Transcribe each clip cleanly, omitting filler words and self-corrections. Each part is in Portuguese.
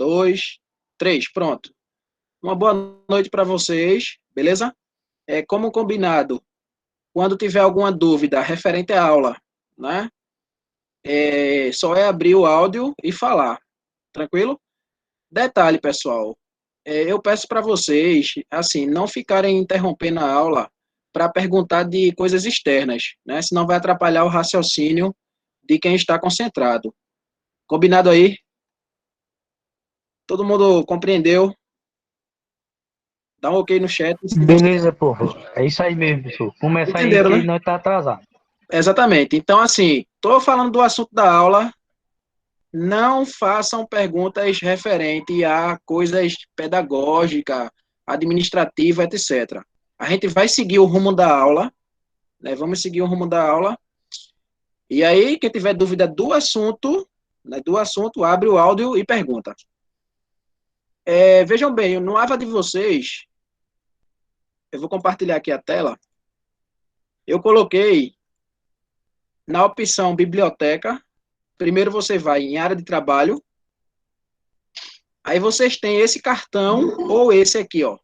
2, 3, pronto. Uma boa noite para vocês, beleza? Como combinado, quando tiver alguma dúvida referente à aula, né? Só é abrir o áudio e falar, tranquilo? Detalhe, pessoal, eu peço para vocês, assim, não ficarem interrompendo a aula para perguntar de coisas externas, né? Senão vai atrapalhar o raciocínio de quem está concentrado. Combinado aí? Todo mundo compreendeu? Dá um ok no chat se você Beleza, pô. É isso aí mesmo, professor. Começa aí entenderam, que né? nós tá atrasado. Exatamente. Então, assim, estou falando do assunto da aula, não façam perguntas referentes a coisas pedagógicas, administrativas, etc. A gente vai seguir o rumo da aula, né? Vamos seguir o rumo da aula. E aí, quem tiver dúvida do assunto, né, abre o áudio e pergunta. Vejam bem, no AVA de vocês, eu vou compartilhar aqui a tela. Eu coloquei na opção biblioteca. Primeiro você vai em área de trabalho. Aí vocês têm esse cartão ou esse aqui, ó.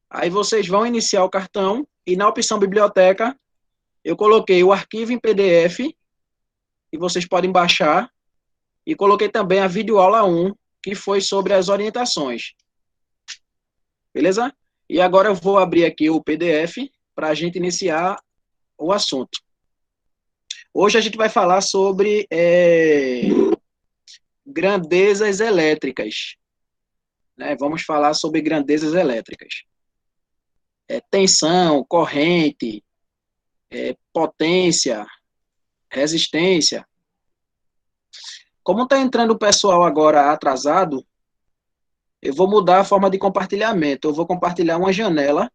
Aí vocês vão iniciar o cartão e na opção biblioteca eu coloquei o arquivo em PDF e vocês podem baixar e coloquei também a videoaula 1, que foi sobre as orientações. Beleza? E agora eu vou abrir aqui o PDF para a gente iniciar o assunto. Hoje a gente vai falar sobre grandezas elétricas. Né? Vamos falar sobre grandezas elétricas. Tensão, corrente, potência, resistência. Como está entrando o pessoal agora atrasado, eu vou mudar a forma de compartilhamento. Eu vou compartilhar uma janela,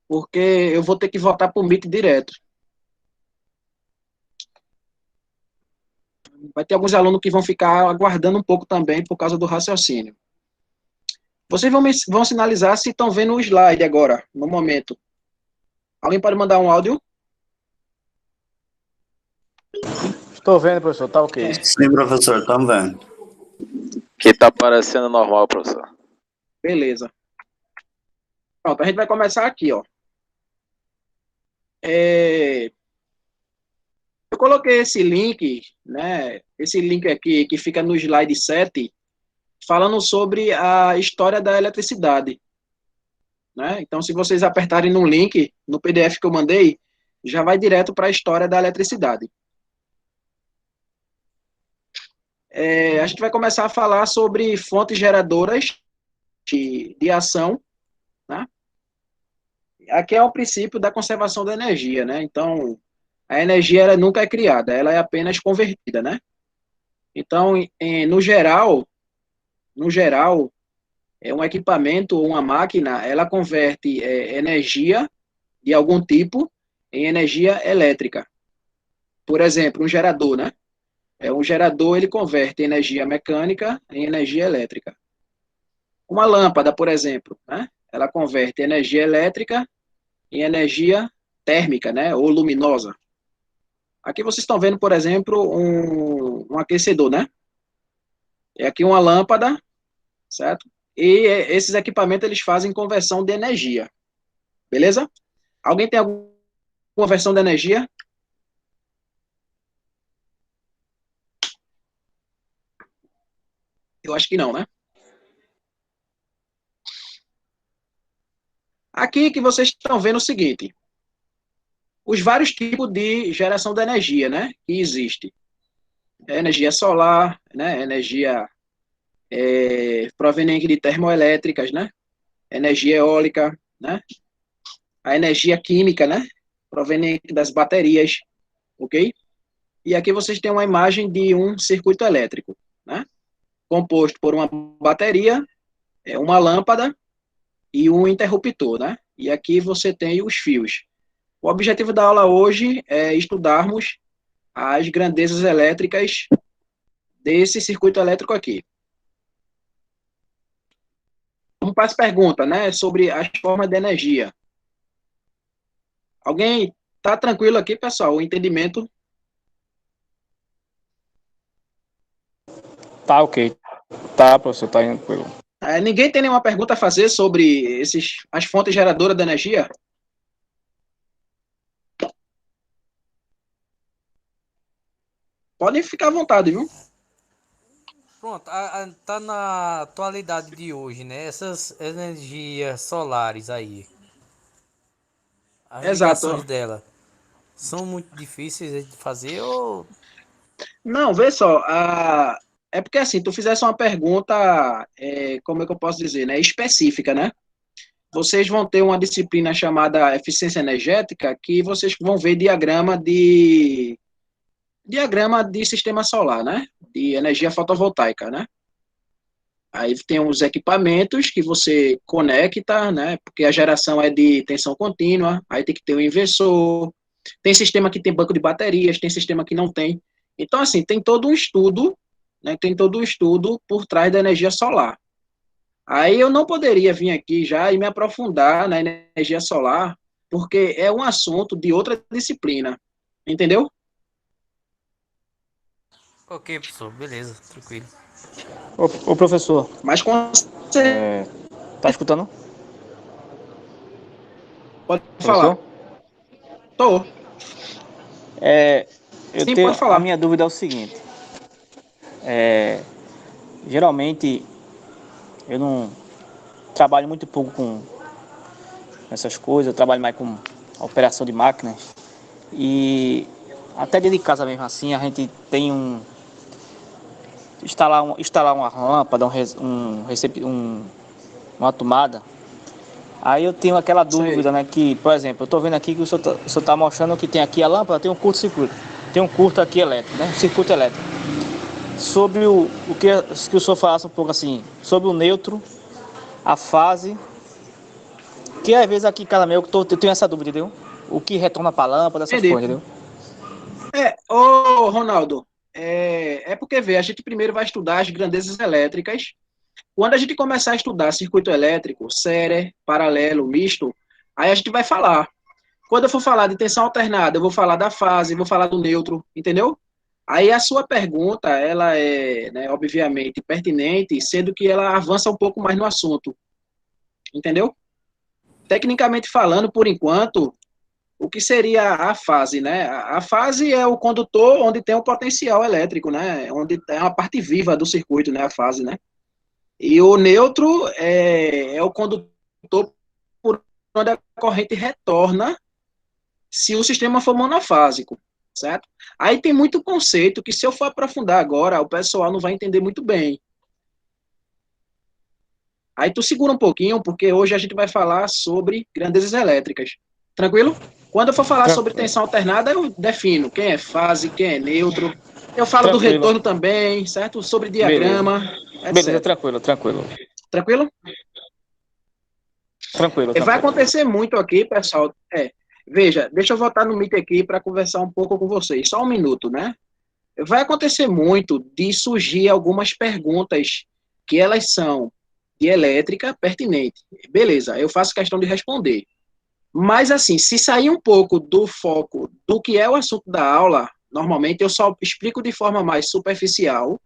porque eu vou ter que voltar para o Meet direto. Vai ter alguns alunos que vão ficar aguardando um pouco também por causa do raciocínio. Vocês vão sinalizar se estão vendo o slide agora, no momento. Alguém pode mandar um áudio? Estou vendo, professor, tá ok. Sim, professor, estamos vendo. Que tá parecendo normal, professor. Beleza. Pronto, a gente vai começar aqui, ó. Eu coloquei esse link, né? Esse link aqui que fica no slide 7, falando sobre a história da eletricidade. Né? Então, se vocês apertarem no link, no PDF que eu mandei, já vai direto para a história da eletricidade. A gente vai começar a falar sobre fontes geradoras de ação. Né? Aqui é o princípio da conservação da energia. Né? Então, a energia ela nunca é criada, ela é apenas convertida. Né? Então, no geral, um equipamento ou uma máquina, ela converte energia de algum tipo em energia elétrica. Por exemplo, um gerador, né? Um gerador, ele converte energia mecânica em energia elétrica. Uma lâmpada, por exemplo, né? Ela converte energia elétrica em energia térmica, né? Ou luminosa. Aqui vocês estão vendo, por exemplo, um aquecedor, né? Aqui uma lâmpada, certo? E esses equipamentos, eles fazem conversão de energia. Beleza? Alguém tem alguma conversão de energia? Eu acho que não, né? Aqui que vocês estão vendo o seguinte. Os vários tipos de geração de energia, né? Que existe. Energia solar, né? Energia proveniente de termoelétricas, né? Energia eólica, né? A energia química, né? Proveniente das baterias, ok? E aqui vocês têm uma imagem de um circuito elétrico, né? Composto por uma bateria, uma lâmpada e um interruptor, né? E aqui você tem os fios. O objetivo da aula hoje é estudarmos as grandezas elétricas desse circuito elétrico aqui. Vamos para as perguntas, né? Sobre as formas de energia. Alguém tá tranquilo aqui, pessoal? O entendimento? Tá, ok. Tá, professor, tá indo pelo. Ninguém tem nenhuma pergunta a fazer sobre as fontes geradoras de energia? Podem ficar à vontade, viu? Pronto, tá na atualidade de hoje, né? Essas energias solares aí, as ligações Exato. dela são muito difíceis de fazer ou... Não, vê só, é porque assim, tu fizesse uma pergunta, como é que eu posso dizer, né? Específica, né? Vocês vão ter uma disciplina chamada eficiência energética, que vocês vão ver diagrama de sistema solar, né? De energia fotovoltaica, né? Aí tem os equipamentos que você conecta, né? Porque a geração é de tensão contínua, aí tem que ter um inversor, tem sistema que tem banco de baterias, tem sistema que não tem. Então, assim, tem todo um estudo, né? Tem todo um estudo por trás da energia solar. Aí eu não poderia vir aqui já e me aprofundar na energia solar, porque é um assunto de outra disciplina, entendeu? Ok, professor, beleza, tranquilo. Ô, professor, Mas com você tá escutando? pode falar. Professor? Tô. Eu Sim, tenho. pode A falar. minha dúvida é o seguinte. Geralmente, eu não trabalho muito pouco com essas coisas, eu trabalho mais com operação de máquinas. E até dentro de casa mesmo assim, a gente tem instalar uma lâmpada, uma tomada. Aí eu tenho aquela Sei. dúvida, né, que, por exemplo, eu estou vendo aqui que o senhor tá mostrando que tem aqui a lâmpada, tem um curto-circuito. Tem um curto aqui elétrico, né? Circuito elétrico. Sobre o que o senhor falasse um pouco assim, sobre o neutro, a fase, que às vezes aqui em casa meu eu tenho essa dúvida, entendeu? O que retorna para a lâmpada, essas Entendi. coisas, entendeu? Ô, Ronaldo, porque, vê, a gente primeiro vai estudar as grandezas elétricas. Quando a gente começar a estudar circuito elétrico, série, paralelo, misto, aí a gente vai falar. Quando eu for falar de tensão alternada, eu vou falar da fase, vou falar do neutro, entendeu? Aí a sua pergunta, ela é, né, obviamente, pertinente, sendo que ela avança um pouco mais no assunto, entendeu? Tecnicamente falando, por enquanto, o que seria a fase, né? A fase é o condutor onde tem o potencial elétrico, né? Onde é uma parte viva do circuito, né? A fase, né? E o neutro é o condutor por onde a corrente retorna se o sistema for monofásico, certo? Aí tem muito conceito que, se eu for aprofundar agora, o pessoal não vai entender muito bem. Aí tu segura um pouquinho, porque hoje a gente vai falar sobre grandezas elétricas. Tranquilo? Quando eu for falar sobre tensão alternada, eu defino quem é fase, quem é neutro. Eu falo do Tranquilo. retorno também, certo? Sobre Beleza. diagrama, Beleza, etc. tranquilo, tranquilo. Tranquilo? Tranquilo, Vai tranquilo. acontecer muito aqui, pessoal. Veja, deixa eu voltar no Meet aqui para conversar um pouco com vocês. Só um minuto, né? Vai acontecer muito de surgir algumas perguntas que elas são de elétrica pertinente. Beleza, eu faço questão de responder. Mas, assim, se sair um pouco do foco do que é o assunto da aula, normalmente eu só explico de forma mais superficial.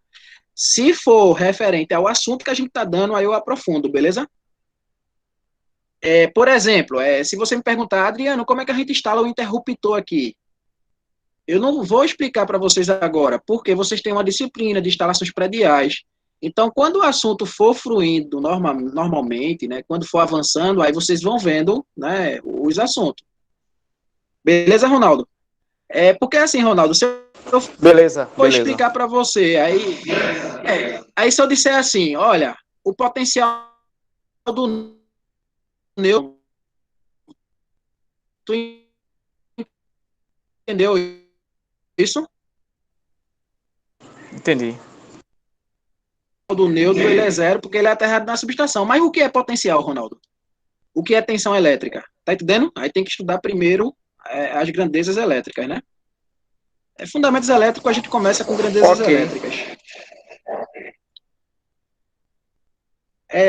Se for referente ao assunto que a gente está dando, aí eu aprofundo, beleza? Por exemplo, se você me perguntar, Adriano, como é que a gente instala o interruptor aqui? Eu não vou explicar para vocês agora, porque vocês têm uma disciplina de instalações prediais. Então, quando o assunto for fluindo normalmente, né, quando for avançando, aí vocês vão vendo, né, os assuntos. Beleza, Ronaldo? Porque assim, Ronaldo, se eu Beleza, for beleza. explicar para você, aí se eu disser assim, olha, o potencial do neutro, tu entendeu isso? Entendi. Do neutro, ele é zero, porque ele é aterrado na subestação. Mas o que é potencial, Ronaldo? O que é tensão elétrica? Tá entendendo? Aí tem que estudar primeiro as grandezas elétricas, né? Fundamentos elétricos, a gente começa com grandezas Ok. elétricas.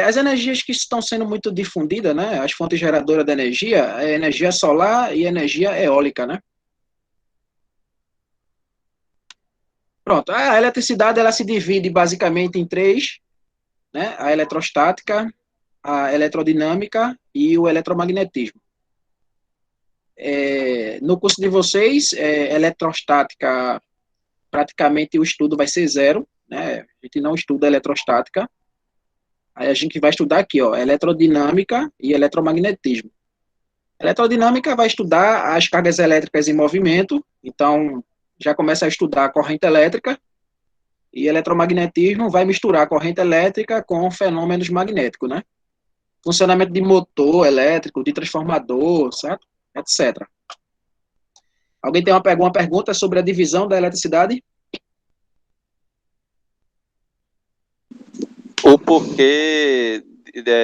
As energias que estão sendo muito difundidas, né? As fontes geradoras de energia, é energia solar e energia eólica, né? Pronto, a eletricidade ela se divide basicamente em três, né? A eletrostática, a eletrodinâmica e o eletromagnetismo. No curso de vocês, eletrostática, praticamente o estudo vai ser zero, né? A gente não estuda eletrostática. Aí a gente vai estudar aqui, ó, eletrodinâmica e eletromagnetismo. Eletrodinâmica vai estudar as cargas elétricas em movimento, então já começa a estudar a corrente elétrica, e eletromagnetismo vai misturar a corrente elétrica com fenômenos magnéticos, né? Funcionamento de motor elétrico, de transformador, certo? Etc. Alguém tem uma pergunta sobre a divisão da eletricidade? O porquê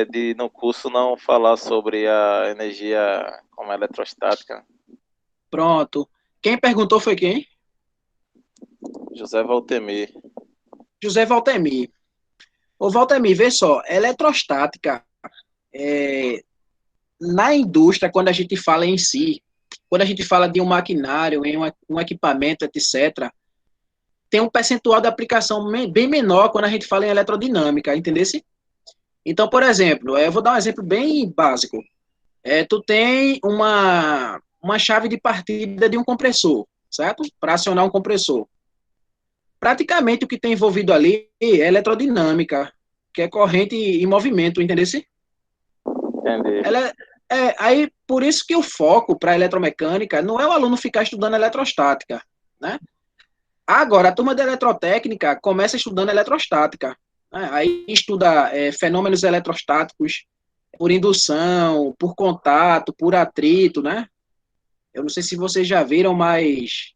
de no curso não falar sobre a energia como eletrostática? Pronto. Quem perguntou foi quem? José Valtemir. José Valtemir. Ô, Valtemir, vê só, eletrostática, na indústria, quando a gente fala em si, quando a gente fala de um maquinário, em um equipamento, etc., tem um percentual de aplicação bem menor quando a gente fala em eletrodinâmica, entendeu? Então, por exemplo, eu vou dar um exemplo bem básico. Tu tem uma chave de partida de um compressor, certo? Para acionar um compressor. Praticamente o que tem envolvido ali é eletrodinâmica, que é corrente em movimento, entendeu? Entendi. Aí, por isso que o foco para a eletromecânica não é o aluno ficar estudando eletrostática, né? Agora, a turma de eletrotécnica começa estudando eletrostática, né? Aí estuda fenômenos eletrostáticos por indução, por contato, por atrito, né? Eu não sei se vocês já viram, mas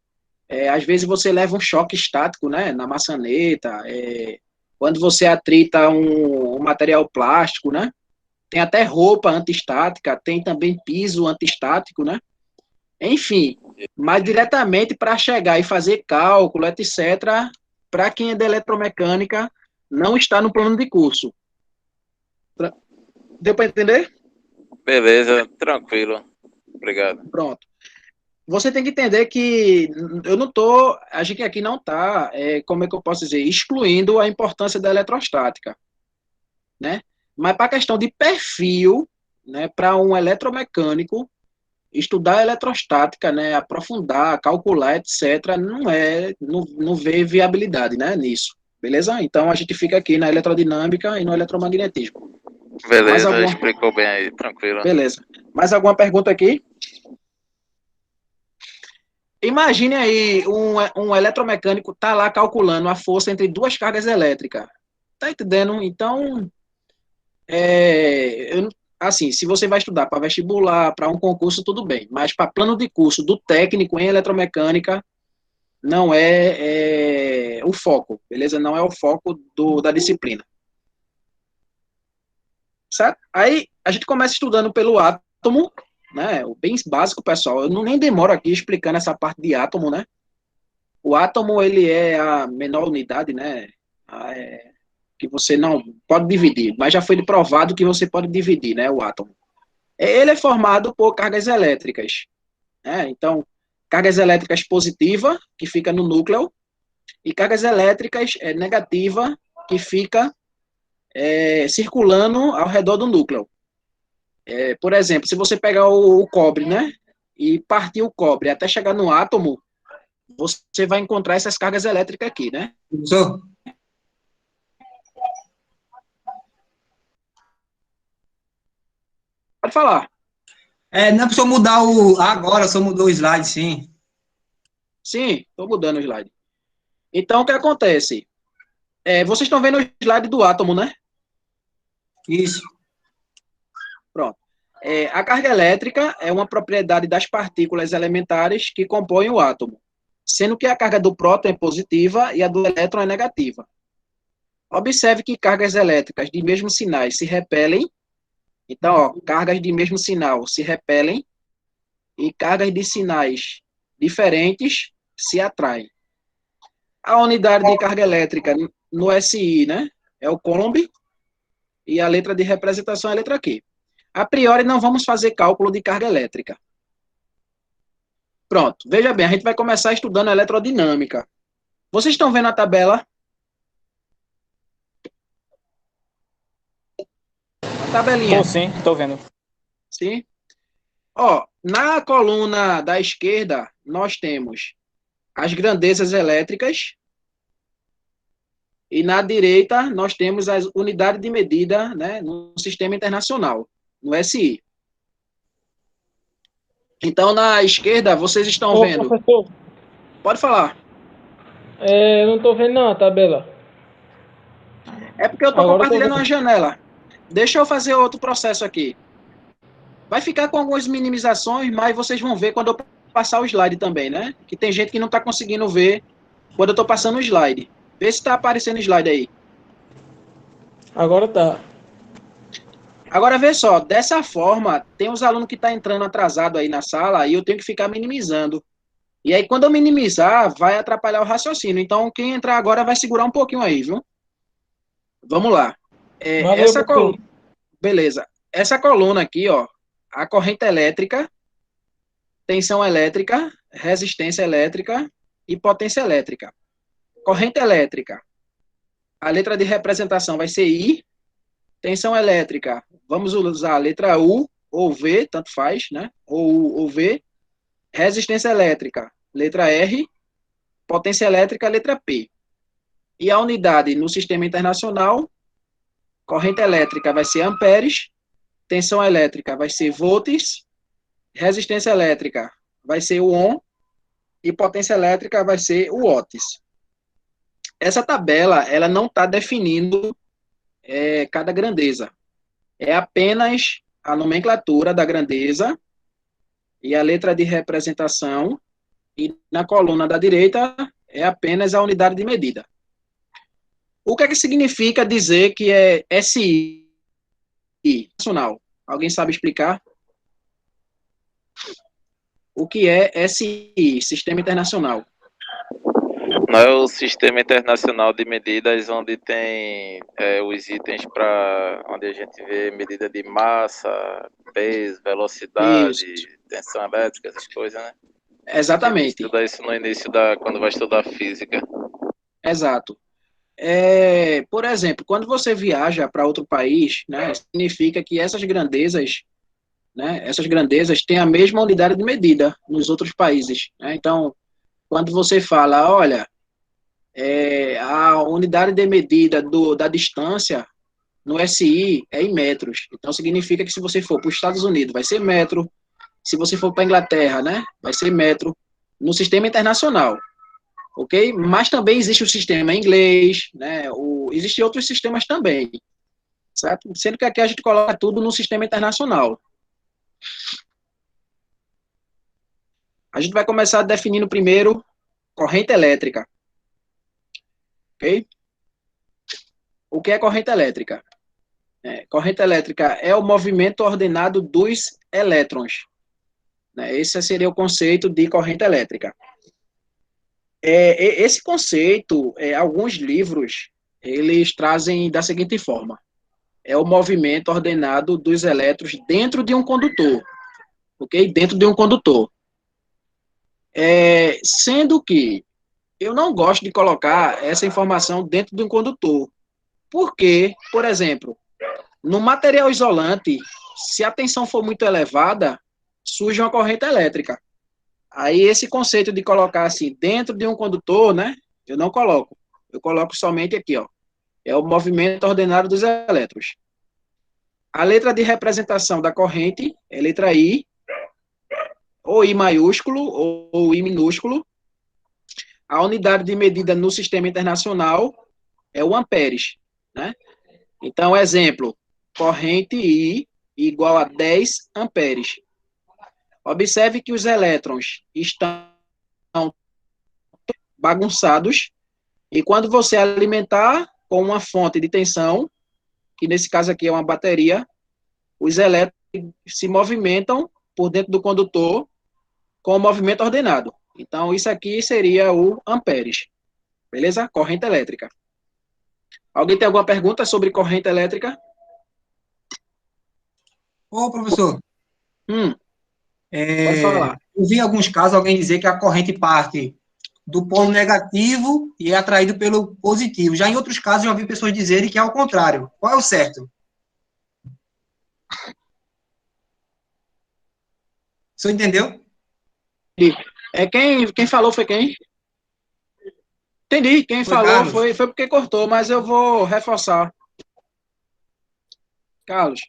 às vezes você leva um choque estático, né? Na maçaneta, quando você atrita um material plástico, né? Tem até roupa antiestática, tem também piso antiestático, né? Enfim, mas diretamente para chegar e fazer cálculo, etc., para quem é de eletromecânica, não está no plano de curso. Deu para entender? Beleza, tranquilo. Obrigado. Pronto. Você tem que entender que eu não estou, a gente aqui não está, como é que eu posso dizer, excluindo a importância da eletrostática, né? Mas para a questão de perfil, né, para um eletromecânico, estudar eletrostática, né, aprofundar, calcular, etc., não vê viabilidade, né, nisso, beleza? Então a gente fica aqui na eletrodinâmica e no eletromagnetismo. Beleza, explicou bem aí, tranquilo. Beleza. Mais alguma pergunta aqui? Imagine aí um eletromecânico tá lá calculando a força entre duas cargas elétricas. Tá entendendo? Então, assim, se você vai estudar para vestibular, para um concurso, tudo bem. Mas para plano de curso do técnico em eletromecânica, não é o foco, beleza? Não é o foco da disciplina. Certo? Aí a gente começa estudando pelo átomo, né? O bem básico, pessoal. Eu nem demoro aqui explicando essa parte de átomo, né? O átomo, ele é a menor unidade, né? Que você não pode dividir, mas já foi provado que você pode dividir, né? O átomo. Ele é formado por cargas elétricas, né? Então, cargas elétricas positivas, que fica no núcleo, e cargas elétricas negativas, que fica circulando ao redor do núcleo. Por exemplo, se você pegar o cobre, né? E partir o cobre até chegar no átomo, você vai encontrar essas cargas elétricas aqui, né? Professor? Pode falar. Não é para o senhor mudar agora, o senhor mudou o slide, sim. Sim, estou mudando o slide. Então, o que acontece? Vocês estão vendo o slide do átomo, né? Isso. Pronto. A carga elétrica é uma propriedade das partículas elementares que compõem o átomo, sendo que a carga do próton é positiva e a do elétron é negativa. Observe que cargas elétricas de mesmos sinais se repelem. Então, ó, cargas de mesmo sinal se repelem e cargas de sinais diferentes se atraem. A unidade de carga elétrica no SI, né, é o Coulomb, e a letra de representação é a letra Q. A priori, não vamos fazer cálculo de carga elétrica. Pronto, veja bem, a gente vai começar estudando eletrodinâmica. Vocês estão vendo a tabela? A tabelinha. Tô sim, tô vendo. Sim? Ó, na coluna da esquerda, nós temos as grandezas elétricas e na direita nós temos as unidades de medida, né, no sistema internacional, no SI. Então, na esquerda, vocês estão Ô, vendo... professor, Pode falar. eu não tô vendo não a tabela. É porque eu estou Agora eu tô compartilhando vendo. uma janela. Deixa eu fazer outro processo aqui. Vai ficar com algumas minimizações, mas vocês vão ver quando eu passar o slide também, né? Que tem gente que não está conseguindo ver quando eu estou passando o slide. Vê se está aparecendo o slide aí. Agora tá. Agora, vê só, dessa forma, tem os alunos que estão entrando atrasado aí na sala e eu tenho que ficar minimizando. E aí, quando eu minimizar, vai atrapalhar o raciocínio. Então, quem entrar agora vai segurar um pouquinho aí, viu? Vamos lá. Valeu, professor. Beleza. Essa coluna aqui, ó, a corrente elétrica, tensão elétrica, resistência elétrica e potência elétrica. Corrente elétrica, a letra de representação vai ser I. Tensão elétrica, vamos usar a letra U ou V, tanto faz, né? Ou U ou V. Resistência elétrica, letra R. Potência elétrica, letra P. E a unidade no sistema internacional, corrente elétrica vai ser amperes, tensão elétrica vai ser volts, resistência elétrica vai ser o ohm e potência elétrica vai ser o watts. Essa tabela, ela não está definindo cada grandeza. É apenas a nomenclatura da grandeza e a letra de representação, e na coluna da direita é apenas a unidade de medida. O que é que significa dizer que é SI? Nacional. Alguém sabe explicar? O que é SI, Sistema Internacional? Não é o Sistema Internacional de Medidas, onde tem os itens para onde a gente vê medida de massa, peso, velocidade, Isso. tensão elétrica, essas coisas, né? Exatamente. Estuda isso no início quando vai estudar física. Exato. Por exemplo, quando você viaja para outro país, né, significa que essas grandezas, né, têm a mesma unidade de medida nos outros países, né? Então, quando você fala, olha, a unidade de medida da distância no SI é em metros. Então, significa que se você for para os Estados Unidos, vai ser metro. Se você for para a Inglaterra, né, vai ser metro. No sistema internacional, ok? Mas também existe o sistema inglês, né? Existem outros sistemas também, certo? Sendo que aqui a gente coloca tudo no sistema internacional. A gente vai começar definindo primeiro corrente elétrica. Ok? O que é corrente elétrica? Corrente elétrica é o movimento ordenado dos elétrons. Esse seria o conceito de corrente elétrica. Esse conceito, alguns livros, eles trazem da seguinte forma. É o movimento ordenado dos elétrons dentro de um condutor. Ok? Dentro de um condutor. Sendo que eu não gosto de colocar essa informação dentro de um condutor. Porque, por exemplo, no material isolante, se a tensão for muito elevada, surge uma corrente elétrica. Aí esse conceito de colocar assim dentro de um condutor, né? Eu não coloco. Eu coloco somente aqui, ó. É o movimento ordenado dos elétrons. A letra de representação da corrente é letra I, ou I maiúsculo, ou I minúsculo. A unidade de medida no sistema internacional é o amperes, né? Então, exemplo, corrente I igual a 10 amperes. Observe que os elétrons estão bagunçados e quando você alimentar com uma fonte de tensão, que nesse caso aqui é uma bateria, os elétrons se movimentam por dentro do condutor com o movimento ordenado. Então, isso aqui seria o amperes. Beleza? Corrente elétrica. Alguém tem alguma pergunta sobre corrente elétrica? Ô, professor, Pode falar. eu vi em alguns casos alguém dizer que a corrente parte do polo negativo e é atraído pelo positivo. Já em outros casos, já ouvi pessoas dizerem que é ao contrário. Qual é o certo? O senhor entendeu? Quem falou foi quem? Entendi, quem Foi falou Carlos. foi porque cortou, mas eu vou reforçar. Carlos.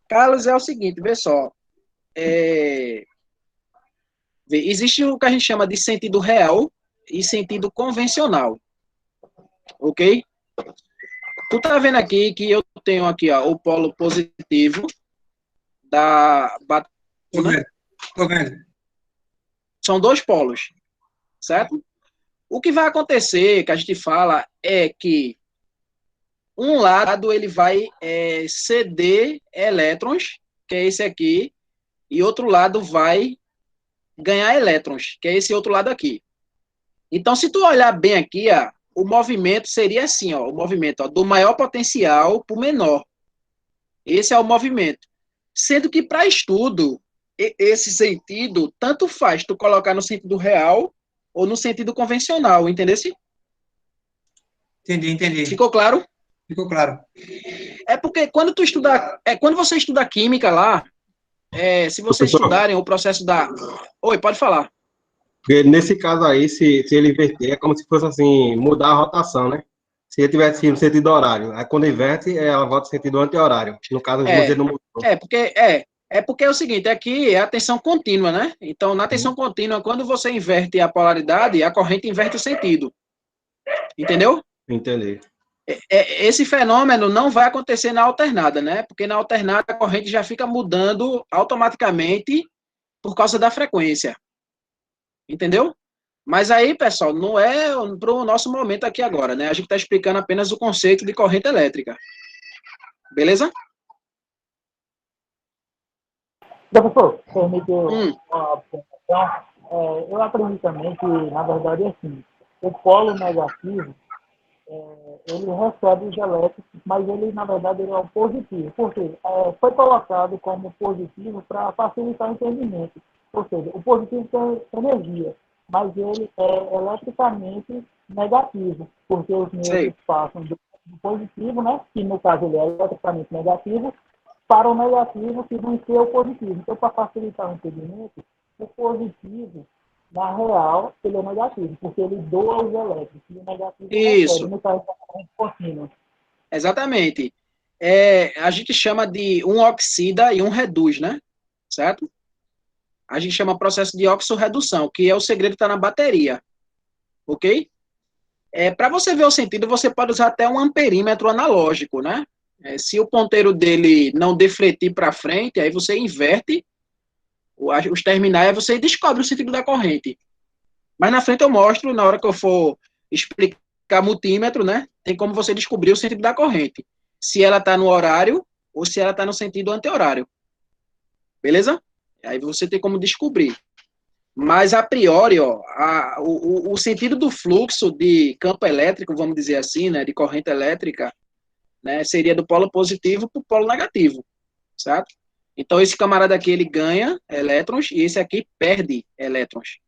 Carlos, é o seguinte, vê só. Existe o que a gente chama de sentido real e sentido convencional. Ok? Tu tá vendo aqui que eu tenho aqui, ó, o polo positivo da bateria. Tô vendo. Tô vendo. São dois polos, certo? O que vai acontecer, que a gente fala, é que um lado ele vai ceder elétrons, que é esse aqui, e outro lado vai ganhar elétrons, que é esse outro lado aqui. Então, se tu olhar bem aqui, ó, o movimento seria assim, ó, o movimento do maior potencial para o menor. Esse é o movimento. Sendo que para estudo, esse sentido, tanto faz tu colocar no sentido real ou no sentido convencional, entendeu? Entendi. Ficou claro? Ficou claro. É porque quando você estuda química lá, se vocês Professor, estudarem o processo da... Oi, pode falar. porque nesse caso aí, se ele inverter, é como se fosse assim, mudar a rotação, né? Se ele tivesse no sentido horário, aí quando inverte, ela volta no sentido anti-horário. No caso, você não mudou. Porque é o seguinte, aqui é a tensão contínua, né? Então, na tensão contínua, quando você inverte a polaridade, a corrente inverte o sentido. Entendeu? Entendi. Esse fenômeno não vai acontecer na alternada, né? Porque na alternada a corrente já fica mudando automaticamente por causa da frequência. Entendeu? Mas aí, pessoal, não é para o nosso momento aqui agora, né? A gente está explicando apenas o conceito de corrente elétrica. Beleza? Professor, permitiu uma observação. Eu aprendi também que, na verdade, é assim, o polo negativo, ele recebe os elétrons, mas ele, na verdade, ele é o positivo. Por quê? Foi colocado como positivo para facilitar o entendimento. Ou seja, o positivo tem energia, mas ele é eletricamente negativo, porque os nêutrons passam do positivo, né, que no caso ele é eletricamente negativo, para o negativo que vai ser o positivo. Então, para facilitar o entendimento, o positivo, na real, ele é negativo, porque ele doa os elétrons, e o negativo recebe, no caso da corrente contínua. Exatamente. A gente chama de um oxida e um reduz, né? Certo? A gente chama processo de oxorredução, que é o segredo que está na bateria. Ok? Para você ver o sentido, você pode usar até um amperímetro analógico, né? Se o ponteiro dele não defletir para frente, aí você inverte os terminais, você descobre o sentido da corrente. Mas na frente eu mostro, na hora que eu for explicar multímetro, né? Tem como você descobrir o sentido da corrente. Se ela está no horário ou se ela está no sentido anti-horário. Beleza? Aí você tem como descobrir. Mas, a priori, ó, o sentido do fluxo de campo elétrico, vamos dizer assim, né, de corrente elétrica, né, seria do polo positivo para o polo negativo, certo? Então, esse camarada aqui, ele ganha elétrons e esse aqui perde elétrons.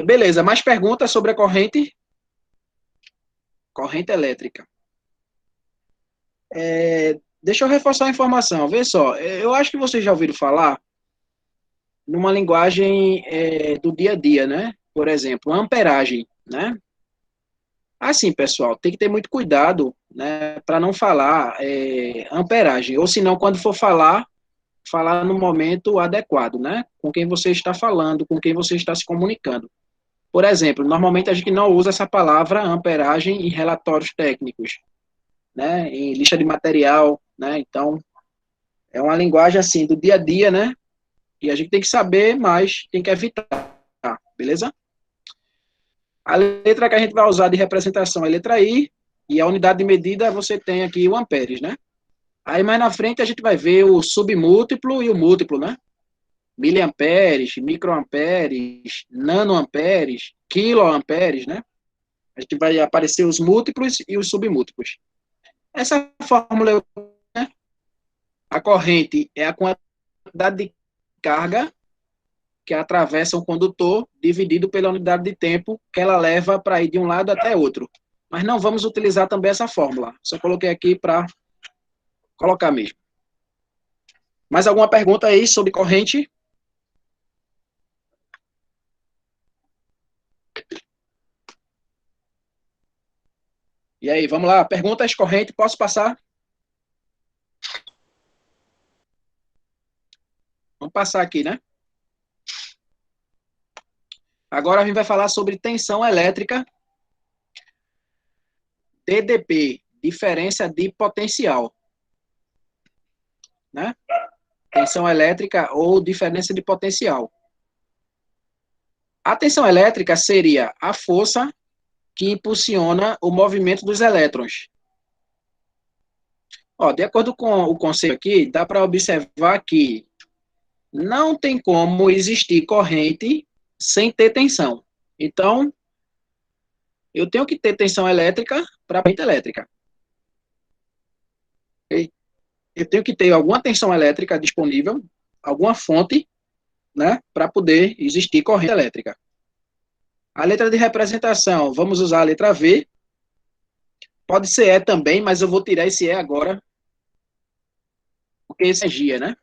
Beleza, mais perguntas sobre a corrente? Corrente elétrica. Deixa eu reforçar a informação. Vê só, eu acho que vocês já ouviram falar numa linguagem do dia a dia, né? Por exemplo, amperagem, né? Assim, pessoal, tem que ter muito cuidado, né, para não falar amperagem, ou senão, quando for falar no momento adequado, né? Com quem você está falando, com quem você está se comunicando. Por exemplo, normalmente a gente não usa essa palavra amperagem em relatórios técnicos, né? Em lista de material, né? Então, é uma linguagem assim do dia a dia, né? E a gente tem que saber, mas tem que evitar, beleza? A letra que a gente vai usar de representação é a letra I, e a unidade de medida você tem aqui o amperes, né? Aí mais na frente a gente vai ver o submúltiplo e o múltiplo, né? Miliamperes, microamperes, nanoamperes, quiloamperes, né? A gente vai aparecer os múltiplos e os submúltiplos. Essa fórmula, né? A corrente é a quantidade de carga que atravessa um condutor, dividido pela unidade de tempo que ela leva para ir de um lado até outro. Mas não vamos utilizar também essa fórmula. Só coloquei aqui para colocar mesmo. Mais alguma pergunta aí sobre corrente? E aí, vamos lá. Perguntas, corrente, posso passar? Vamos passar aqui, né? Agora a gente vai falar sobre tensão elétrica, TDP, diferença de potencial. Né? Tensão elétrica ou diferença de potencial. A tensão elétrica seria a força que impulsiona o movimento dos elétrons. Ó, de acordo com o conceito aqui, dá para observar que não tem como existir corrente sem ter tensão. Então, eu tenho que ter tensão elétrica para corrente elétrica. Okay? Eu tenho que ter alguma tensão elétrica disponível, alguma fonte, né, para poder existir corrente elétrica. A letra de representação, vamos usar a letra V. Pode ser E também, mas eu vou tirar esse E agora, porque esse é energia, né?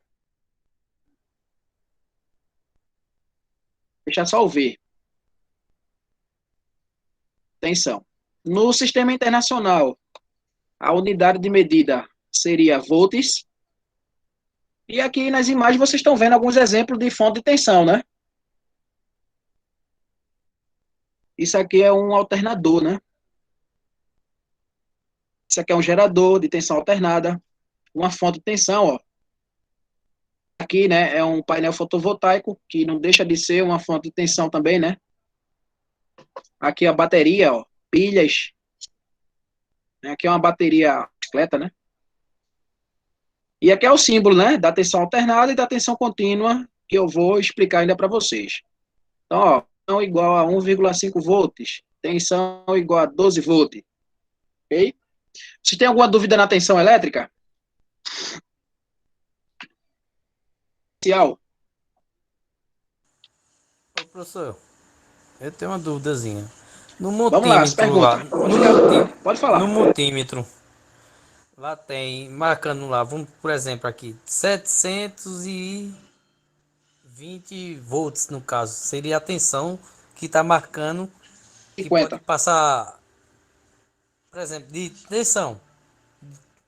Deixa só o V. Tensão. No sistema internacional, a unidade de medida seria volts. E aqui nas imagens vocês estão vendo alguns exemplos de fonte de tensão, né? Isso aqui é um alternador, né? Isso aqui é um gerador de tensão alternada, uma fonte de tensão, ó. Aqui, né, é um painel fotovoltaico, que não deixa de ser uma fonte de tensão também, né? Aqui a bateria, ó, pilhas. Aqui é uma bateria bicicleta, né? E aqui é o símbolo, né, da tensão alternada e da tensão contínua, que eu vou explicar ainda para vocês. Então, ó, tensão igual a 1,5 volts, tensão igual a 12 volts. Ok? Você tem alguma dúvida na tensão elétrica? Ô, professor, eu tenho uma duvidazinha. No multímetro lá, pode falar. No multímetro, lá tem, marcando lá, vamos, por exemplo, aqui, 720 volts, no caso. Seria a tensão que está marcando, que 50. pode passar, por exemplo, de tensão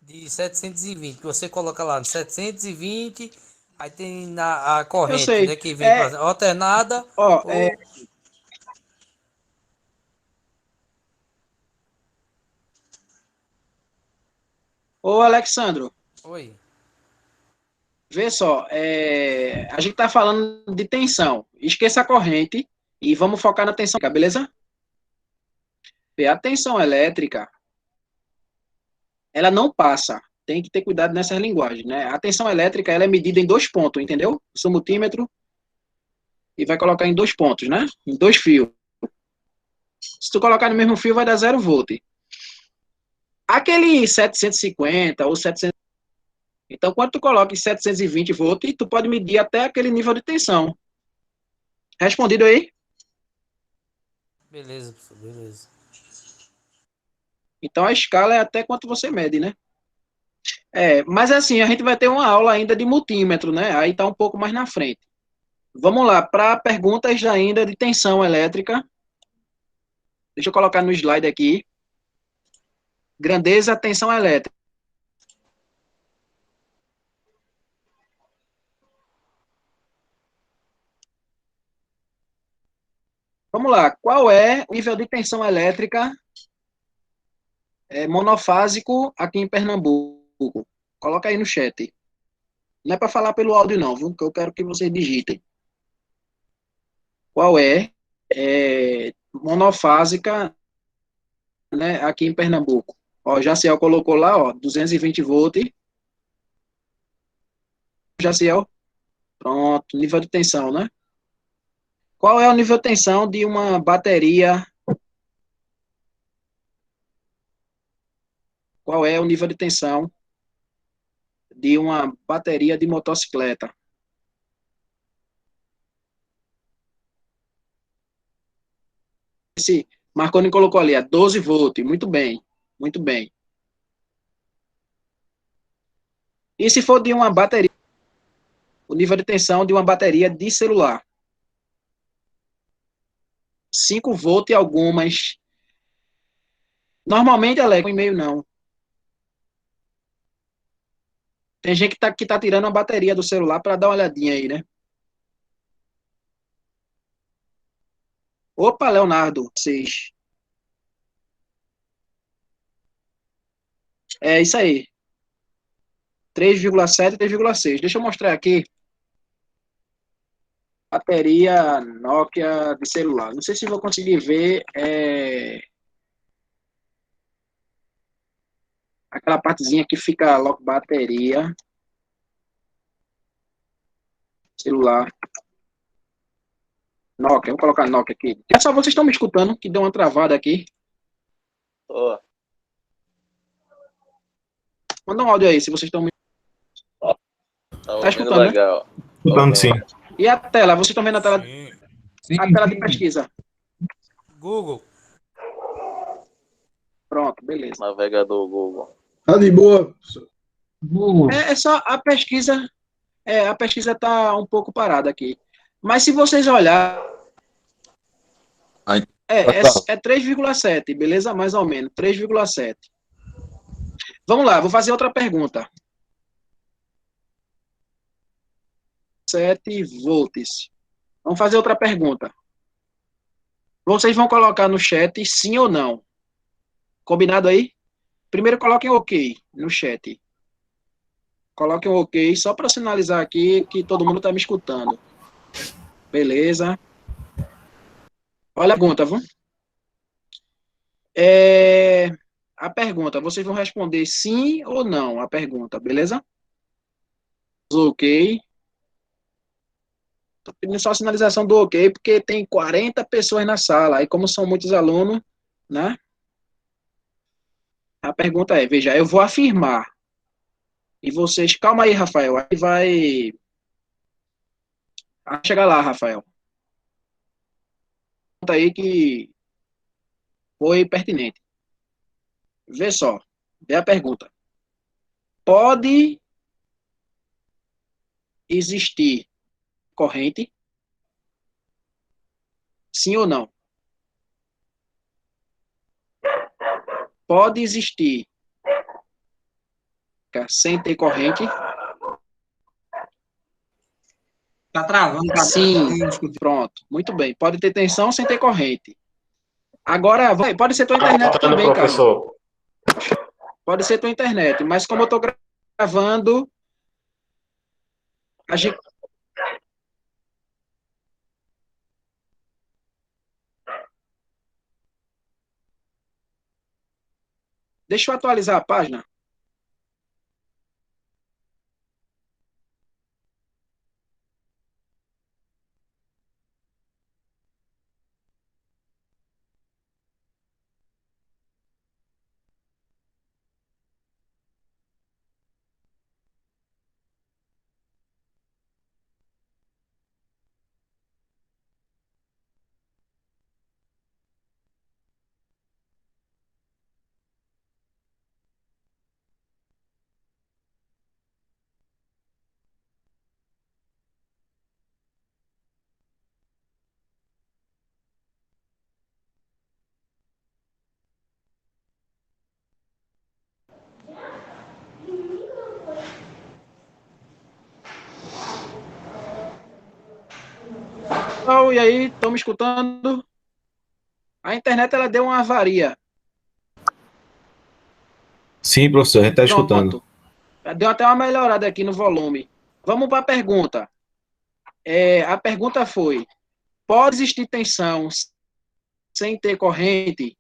de 720, que você coloca lá, 720, aí tem a corrente, né, que vem, por exemplo, alternada, ó, ou... Ô, Alexandro. Oi. Vê só, a gente está falando de tensão. Esqueça a corrente e vamos focar na tensão, beleza? A tensão elétrica, ela não passa. Tem que ter cuidado nessas linguagens, né? A tensão elétrica, ela é medida em 2 pontos, entendeu? O multímetro e vai colocar em 2 pontos, né? Em 2 fios. Se tu colocar no mesmo fio, vai dar 0 volt. Aquele 750 ou 700. Então, quando tu coloca em 720 volts, tu pode medir até aquele nível de tensão. Respondido aí? Beleza, professor, beleza. Então, a escala é até quanto você mede, né? Mas assim, a gente vai ter uma aula ainda de multímetro, né? Aí tá um pouco mais na frente. Vamos lá, para perguntas ainda de tensão elétrica. Deixa eu colocar no slide aqui. Grandeza, tensão elétrica. Vamos lá, qual é o nível de tensão elétrica monofásico aqui em Pernambuco? Coloca aí no chat. Não é para falar pelo áudio não, viu? Que eu quero que vocês digitem. Qual monofásica, né, aqui em Pernambuco? Ó, Jaciel colocou lá, ó, 220 volts. Jaciel, pronto, nível de tensão, né? Qual é o nível de tensão de uma bateria? Qual é o nível de tensão de uma bateria de motocicleta? se Marconi colocou ali, 12 volts. Muito bem, muito bem. E se for de uma bateria, o nível de tensão de uma bateria de celular? 5 volts e algumas. Normalmente, Alex, 1,5 não. Tem gente que tá tirando a bateria do celular para dar uma olhadinha aí, né? Opa, Leonardo, 6. É isso aí. 3,7 e 3,6. Deixa eu mostrar aqui. Bateria Nokia de celular. Não sei se vou conseguir ver aquela partezinha que fica logo bateria celular. Nokia, vou colocar Nokia aqui. É só vocês estão me escutando, que deu uma travada aqui. Oh. Manda um áudio aí, se vocês estão me... Tá escutando, legal. Né? Escutando, sim. E a tela? Vocês estão vendo a tela? Sim. A tela de pesquisa. Google. Pronto, beleza. Navegador Google. Tá de boa. É só a pesquisa. A pesquisa tá um pouco parada aqui. Mas se vocês olharem. É 3,7, beleza? Mais ou menos, 3,7. Vamos lá, vou fazer outra pergunta. 7 volts. Vamos fazer outra pergunta. Vocês vão colocar no chat sim ou não. Combinado aí? Primeiro coloquem OK no chat. Coloquem um OK só para sinalizar aqui que todo mundo está me escutando. Beleza. Olha a pergunta, viu? A pergunta, vocês vão responder sim ou não a pergunta, beleza? OK. Estou pedindo só a sinalização do OK, porque tem 40 pessoas na sala. Aí, como são muitos alunos, né? A pergunta é, veja, eu vou afirmar. E vocês, calma aí, Rafael. Aí vai chegar lá, Rafael. Pergunta aí que foi pertinente. Vê só. Vê a pergunta. Pode existir corrente? Sim ou não? Pode existir sem ter corrente? Tá travando. Tá Sim. Pronto. Muito bem. Pode ter tensão sem ter corrente. Agora, pode ser tua internet também, professor. Carlos. Pode ser tua internet, mas como eu estou gravando, a gente... Deixa eu atualizar a página. Oh, e aí, estão me escutando? A internet, ela deu uma avaria. Sim, professor, a gente está escutando. Deu até uma melhorada aqui no volume. Vamos para a pergunta. A pergunta foi, pode existir tensão sem ter corrente?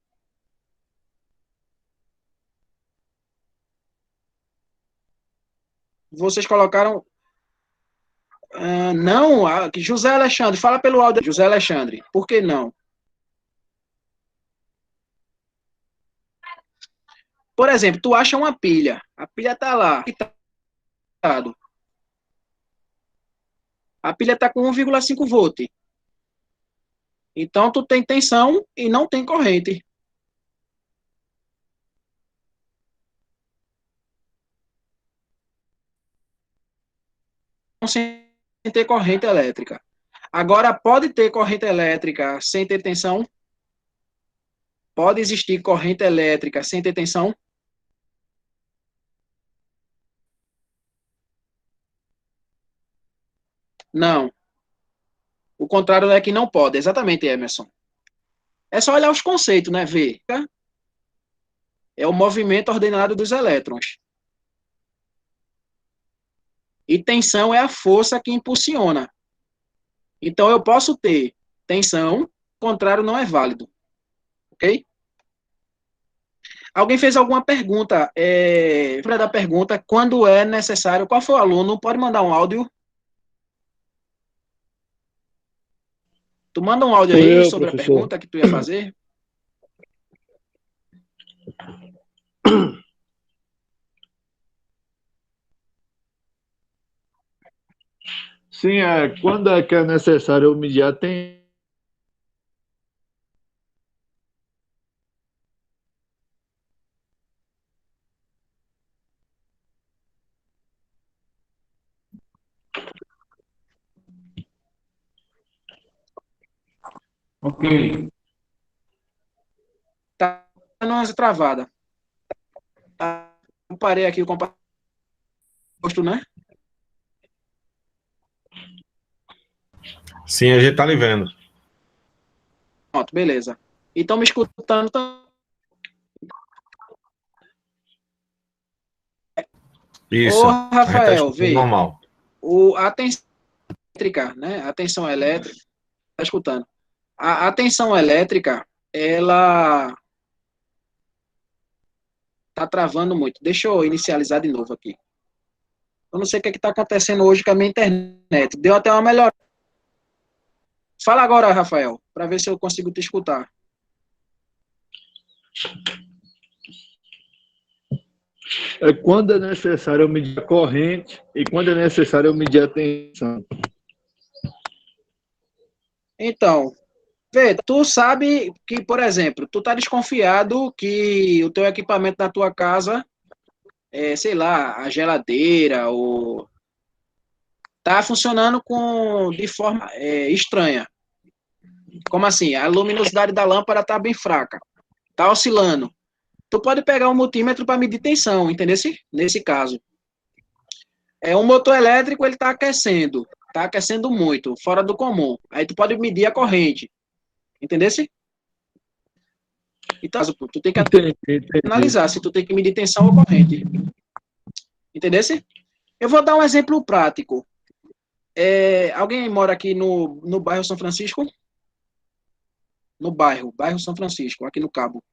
Vocês colocaram... não, José Alexandre, fala pelo áudio. José Alexandre, por que não? Por exemplo, tu acha uma pilha, a pilha está lá, a pilha está com 1,5 volt. Então, tu tem tensão e não tem corrente. Sem ter corrente elétrica. Agora, pode ter corrente elétrica sem ter tensão? Pode existir corrente elétrica sem ter tensão? Não. O contrário é que não pode. Exatamente, Emerson. É só olhar os conceitos, né? Ver. É o movimento ordenado dos elétrons. E tensão é a força que impulsiona. Então, eu posso ter tensão, contrário não é válido. Ok? Alguém fez alguma pergunta? Lembra da pergunta, quando é necessário? Qual foi o aluno? Pode mandar um áudio? Tu manda um áudio aí sobre professor. A pergunta que tu ia fazer? Sim, quando é que é necessário medir a tensão? Ok. Tá dando umas travadas. Eu parei aqui o composto, né? Sim, a gente tá lhe vendo. Pronto, beleza. E estão me escutando também. Isso. Ô, Rafael, vê. Normal. A tensão elétrica, né? A tensão elétrica. Tá escutando? A tensão elétrica, ela tá travando muito. Deixa eu inicializar de novo aqui. Eu não sei o que está acontecendo hoje com a minha internet. Deu até uma melhor. Fala agora, Rafael, para ver se eu consigo te escutar. É quando é necessário eu medir a corrente e quando é necessário eu medir a tensão. Então, vê, tu sabe que, por exemplo, tu tá desconfiado que o teu equipamento da tua casa, sei lá, a geladeira, ou tá funcionando de forma estranha. Como assim? A luminosidade da lâmpada tá bem fraca, tá oscilando. Tu pode pegar um multímetro para medir tensão, entendeu? Nesse caso. Um motor elétrico, ele tá aquecendo muito, fora do comum. Aí tu pode medir a corrente, entendeu? Então, tu tem que analisar se tu tem que medir tensão ou corrente. Entendeu? Eu vou dar um exemplo prático. Alguém mora aqui no bairro São Francisco? No bairro São Francisco, aqui no Cabo.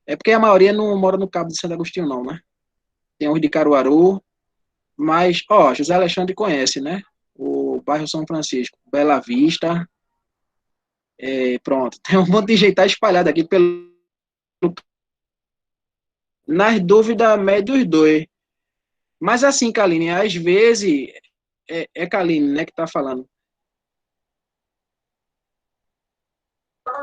É porque a maioria não mora no Cabo de Santo Agostinho, não, né? Tem uns de Caruaru, mas, José Alexandre conhece, né? O bairro São Francisco, Bela Vista, pronto. Tem um monte de gente tá espalhado aqui pelo... Nas dúvidas, médio os dois. Mas assim, Kaline, às vezes, Kaline, né, que tá falando.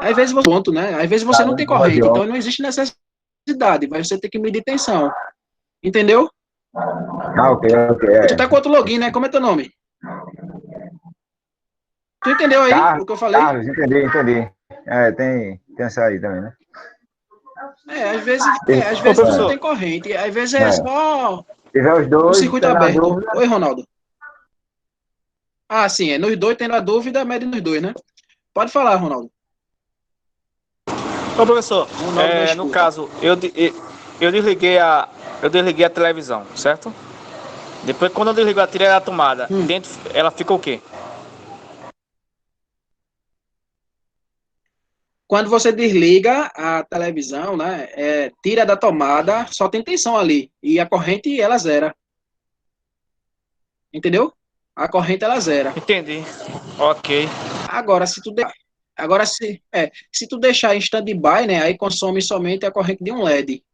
Às vezes você ponto, né? Às vezes você não tem corrente, então não existe necessidade, mas você tem que medir tensão. Entendeu? Ok. Tu tá com outro login, né? Como é teu nome? Tu entendeu aí o que eu falei? Carlos, entendi. Tem essa aí também, né? Às vezes você não tem corrente, às vezes é só os dois, o circuito aberto. Oi, Ronaldo. Sim, nos dois, tendo a dúvida, mede nos dois, né? Pode falar, Ronaldo. Ô, professor, no caso, eu desliguei a televisão, certo? Depois, quando eu desligo a tira da tomada, dentro ela fica o quê? Quando você desliga a televisão, né, tira da tomada, só tem tensão ali. E a corrente, ela zera. Entendeu? A corrente, ela zera. Entendi. Ok. Agora, se tu deixar em stand-by, né, aí consome somente a corrente de um LED.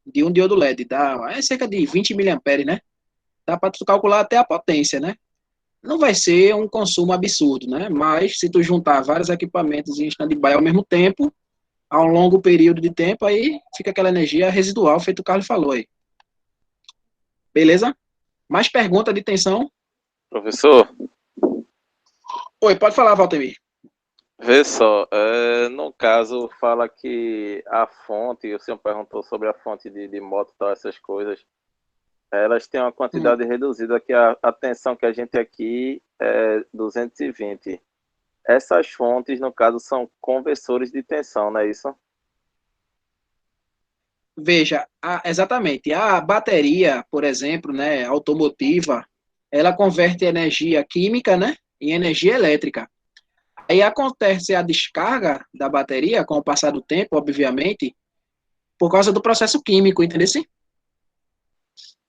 De um diodo LED. Dá cerca de 20 mA, né? Dá para tu calcular até a potência, né? não vai ser um consumo absurdo, né? Mas se tu juntar vários equipamentos em stand-by ao mesmo tempo, a um longo período de tempo, aí fica aquela energia residual, feito o Carlos falou aí. Beleza? Mais pergunta de tensão? Professor? Oi, pode falar, Valtemir. Vê só, no caso, fala que a fonte, o senhor perguntou sobre a fonte de moto e tal, essas coisas, elas têm uma quantidade reduzida, que a tensão que a gente aqui é 220. Essas fontes, no caso, são conversores de tensão, não é isso? Veja, exatamente, a bateria, por exemplo, né, automotiva, ela converte energia química, né, em energia elétrica. Aí acontece a descarga da bateria, com o passar do tempo, obviamente, por causa do processo químico, entendeu?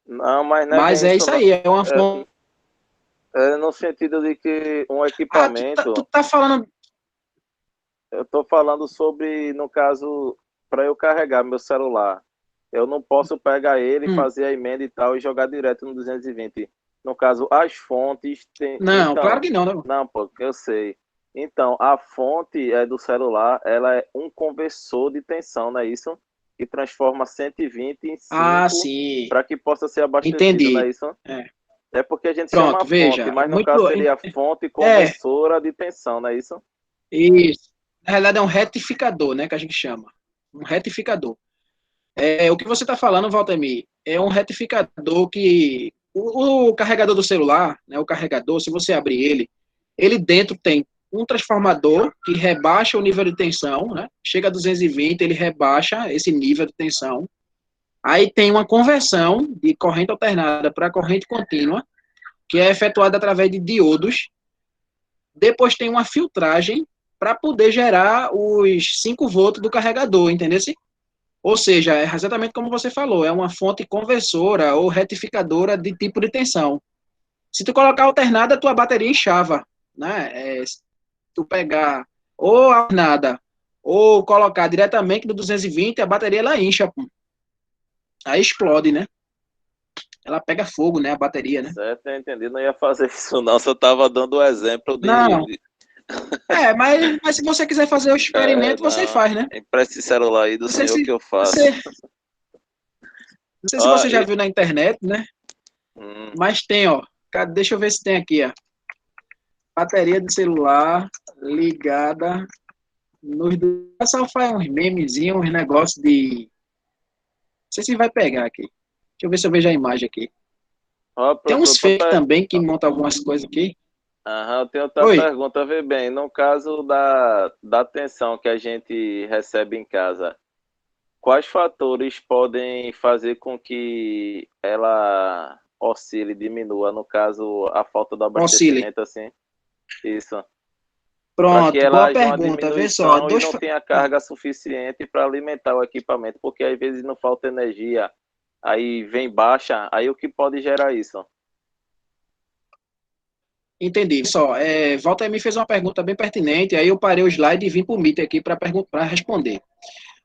Não, mas não é Mas bem é isso, isso não. aí, é uma fonte. No sentido de que um Ah, equipamento... tu tá falando... Eu estou falando sobre, no caso, para eu carregar meu celular. Eu não posso pegar ele, fazer a emenda e tal e jogar direto no 220. No caso, as fontes tem... Não, então, claro que não, né? Não, pô, eu sei. Então, a fonte do celular, ela é um conversor de tensão, não é isso? Que transforma 120 em 5 para que possa ser abastecido, não é Entendi. isso? É porque a gente Pronto, chama veja, fonte, mas no muito... caso seria fonte conversora de tensão, não é isso? Isso. Na realidade é um retificador, né, que a gente chama. Um retificador. O que você está falando, Valtemir, é um retificador que... O carregador do celular, né, o carregador, se você abrir ele dentro tem um transformador que rebaixa o nível de tensão, né? Chega a 220, ele rebaixa esse nível de tensão. Aí tem uma conversão de corrente alternada para corrente contínua, que é efetuada através de diodos. Depois tem uma filtragem para poder gerar os 5 volts do carregador, entendeu? Ou seja, é exatamente como você falou, é uma fonte conversora ou retificadora de tipo de tensão. Se tu colocar alternada, tua bateria inchava, né? Se tu pegar ou alternada ou colocar diretamente no 220, a bateria ela incha, pô. Aí explode, né? Ela pega fogo, né? A bateria, né? Certo, eu entendi. Não ia fazer isso não, só estava dando o exemplo Não. Mas se você quiser fazer o experimento, você faz, né? Empresta esse celular aí do senhor que eu faço. Não sei se você já viu na internet, né? Mas tem, ó. Deixa eu ver se tem aqui, ó. Bateria de celular ligada nos... O pessoal faz uns memezinhos, uns negócios de... Não sei se vai pegar aqui. Deixa eu ver se eu vejo a imagem aqui. Tem uns fake também que montam algumas coisas aqui. Eu tenho outra pergunta, vê bem. No caso da tensão que a gente recebe em casa, quais fatores podem fazer com que ela oscile, diminua? No caso, a falta do abastecimento, assim? Isso. Pronto, que ela boa haja uma pergunta. Vê só. diminuição e não tenha carga suficiente para alimentar o equipamento, porque às vezes não falta energia, aí vem baixa, aí o que pode gerar isso? Entendi. Só, Walter me fez uma pergunta bem pertinente, aí eu parei o slide e vim para o Meet aqui para responder.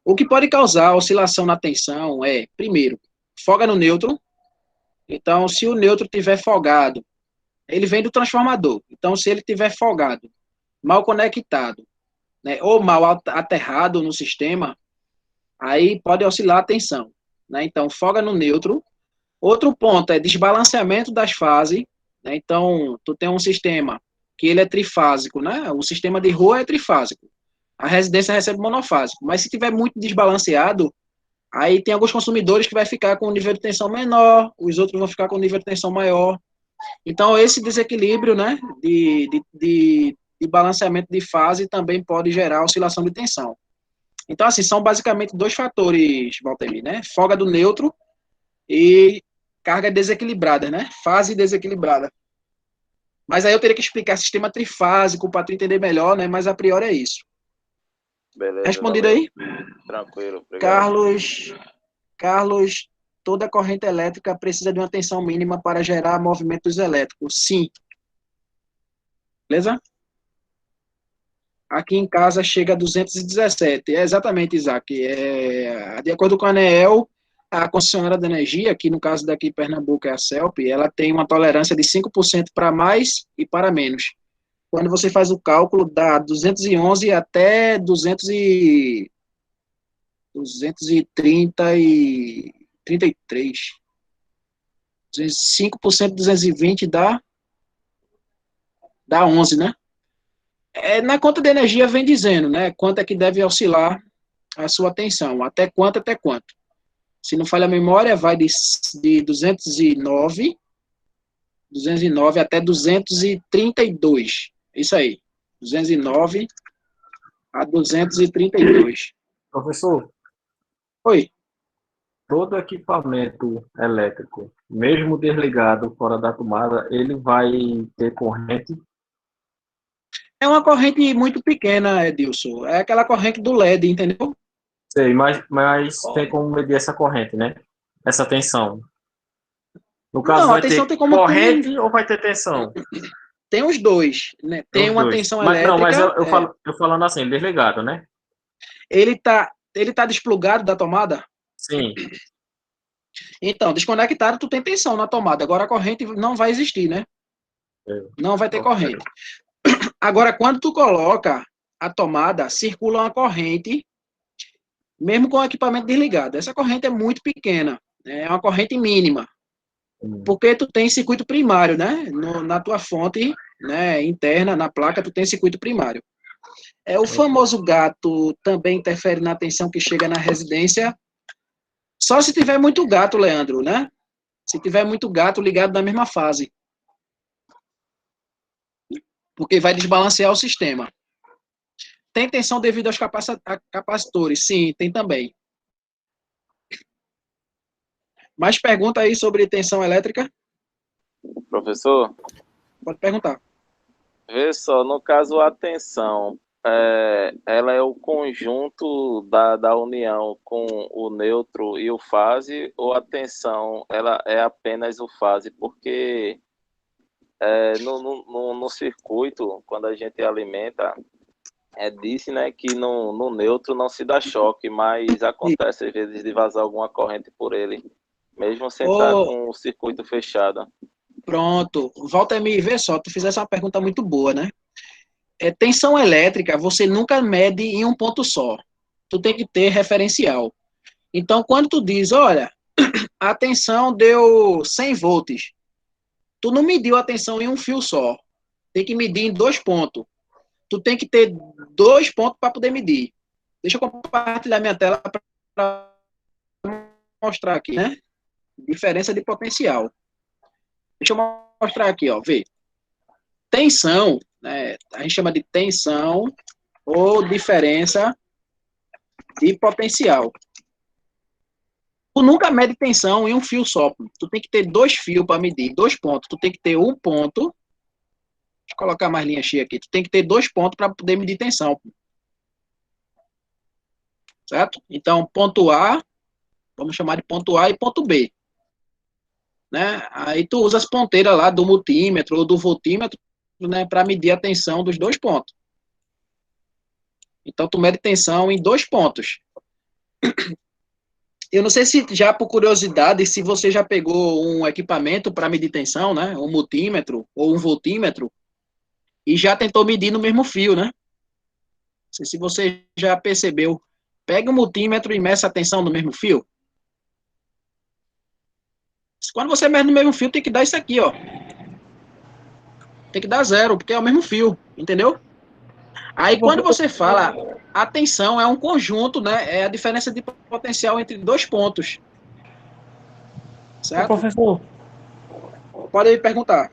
O que pode causar oscilação na tensão é, primeiro, folga no neutro. Então, se o neutro tiver folgado, ele vem do transformador. Então, se ele tiver folgado, mal conectado, né, ou mal aterrado no sistema, aí pode oscilar a tensão, né? Então, folga no neutro. Outro ponto é desbalanceamento das fases, né? Então, tu tem um sistema que ele é trifásico, né? O sistema de rua é trifásico. A residência recebe monofásico. Mas se tiver muito desbalanceado, aí tem alguns consumidores que vai ficar com um nível de tensão menor, os outros vão ficar com um nível de tensão maior. Então, esse desequilíbrio, né, de balanceamento de fase também pode gerar oscilação de tensão. Então, assim, são basicamente 2 fatores, Valtemir, né? Folga do neutro e carga desequilibrada, né? Fase desequilibrada. Mas aí eu teria que explicar sistema trifásico para tu entender melhor, né? Mas a priori é isso. Beleza. Respondido aí? Tranquilo, obrigado. Carlos, toda corrente elétrica precisa de uma tensão mínima para gerar movimentos elétricos. Sim. Beleza? Aqui em casa chega a 217. É exatamente, Isaac. De acordo com a ANEEL, A concessionária de energia, que no caso daqui Pernambuco é a CELP, ela tem uma tolerância de 5% para mais e para menos. Quando você faz o cálculo, dá 211 até 230 e 33. 5% de 220 dá 11, né? Na conta de energia vem dizendo, né? Quanto é que deve oscilar a sua tensão. Até quanto, até quanto. Se não falha a memória, vai de 209 até 232. Isso aí. 209 a 232. Professor, Oi. todo equipamento elétrico, mesmo desligado fora da tomada, ele vai ter corrente? É uma corrente muito pequena, Edilson. É aquela corrente do LED, entendeu? Sei, mas tem como medir essa corrente, né? Essa tensão. No caso, Não, a vai tensão ter tem como corrente ou vai ter tensão? Tem os dois, né? Tem Os uma dois. tensão Mas, não, mas elétrica. eu falando assim, desligado, né? Ele tá desplugado da tomada? Sim. Então, desconectado, tu tem tensão na tomada. Agora a corrente não vai existir, né? Não vai ter corrente. Agora, quando tu coloca a tomada, circula uma corrente, mesmo com o equipamento desligado. Essa corrente é muito pequena, né? É uma corrente mínima. Porque tu tem circuito primário, né? Na tua fonte, né, interna, na placa, tu tem circuito primário. O famoso gato também interfere na tensão que chega na residência. Só se tiver muito gato, Leandro, né? Se tiver muito gato ligado na mesma fase. Porque vai desbalancear o sistema. Tem tensão devido aos capacitores? Sim, tem também. Mais pergunta aí sobre tensão elétrica? Professor? Pode perguntar. Vê só, no caso a tensão, ela é o conjunto da união com o neutro e o fase, ou a tensão ela é apenas o fase? Porque no circuito, quando a gente alimenta, disse, né, que no neutro não se dá choque, mas acontece às vezes de vazar alguma corrente por ele, mesmo sem estar com o circuito fechado. Pronto. Volta a me ver só, tu fizesse uma pergunta muito boa, né? Tensão elétrica, você nunca mede em um ponto só. Tu tem que ter referencial. Então, quando tu diz, olha, a tensão deu 100 volts, tu não mediu a tensão em um fio só. Tem que medir em 2 pontos. Tu tem que ter 2 pontos para poder medir. Deixa eu compartilhar minha tela para mostrar aqui, né? Diferença de potencial. Deixa eu mostrar aqui, ó, vê. Tensão, né, a gente chama de tensão ou diferença de potencial. Tu nunca mede tensão em um fio só. Tu tem que ter 2 fios para medir, 2 pontos. Tu tem que ter um ponto. Deixa eu colocar mais linha cheia aqui. Tu tem que ter 2 pontos para poder medir tensão. Certo? Então, ponto A, vamos chamar de ponto A e ponto B. Né? Aí tu usa as ponteiras lá do multímetro ou do voltímetro, né, para medir a tensão dos 2 pontos. Então, tu mede tensão em 2 pontos. Eu não sei se já por curiosidade, se você já pegou um equipamento para medir tensão, né, um multímetro ou um voltímetro, e já tentou medir no mesmo fio, né? Não sei se você já percebeu. Pega o multímetro e meça a tensão no mesmo fio. Quando você mede no mesmo fio, tem que dar isso aqui, ó. Tem que dar 0, porque é o mesmo fio, entendeu? Aí, quando você fala, a tensão é um conjunto, né? É a diferença de potencial entre 2 pontos. Certo? Professor, pode me perguntar.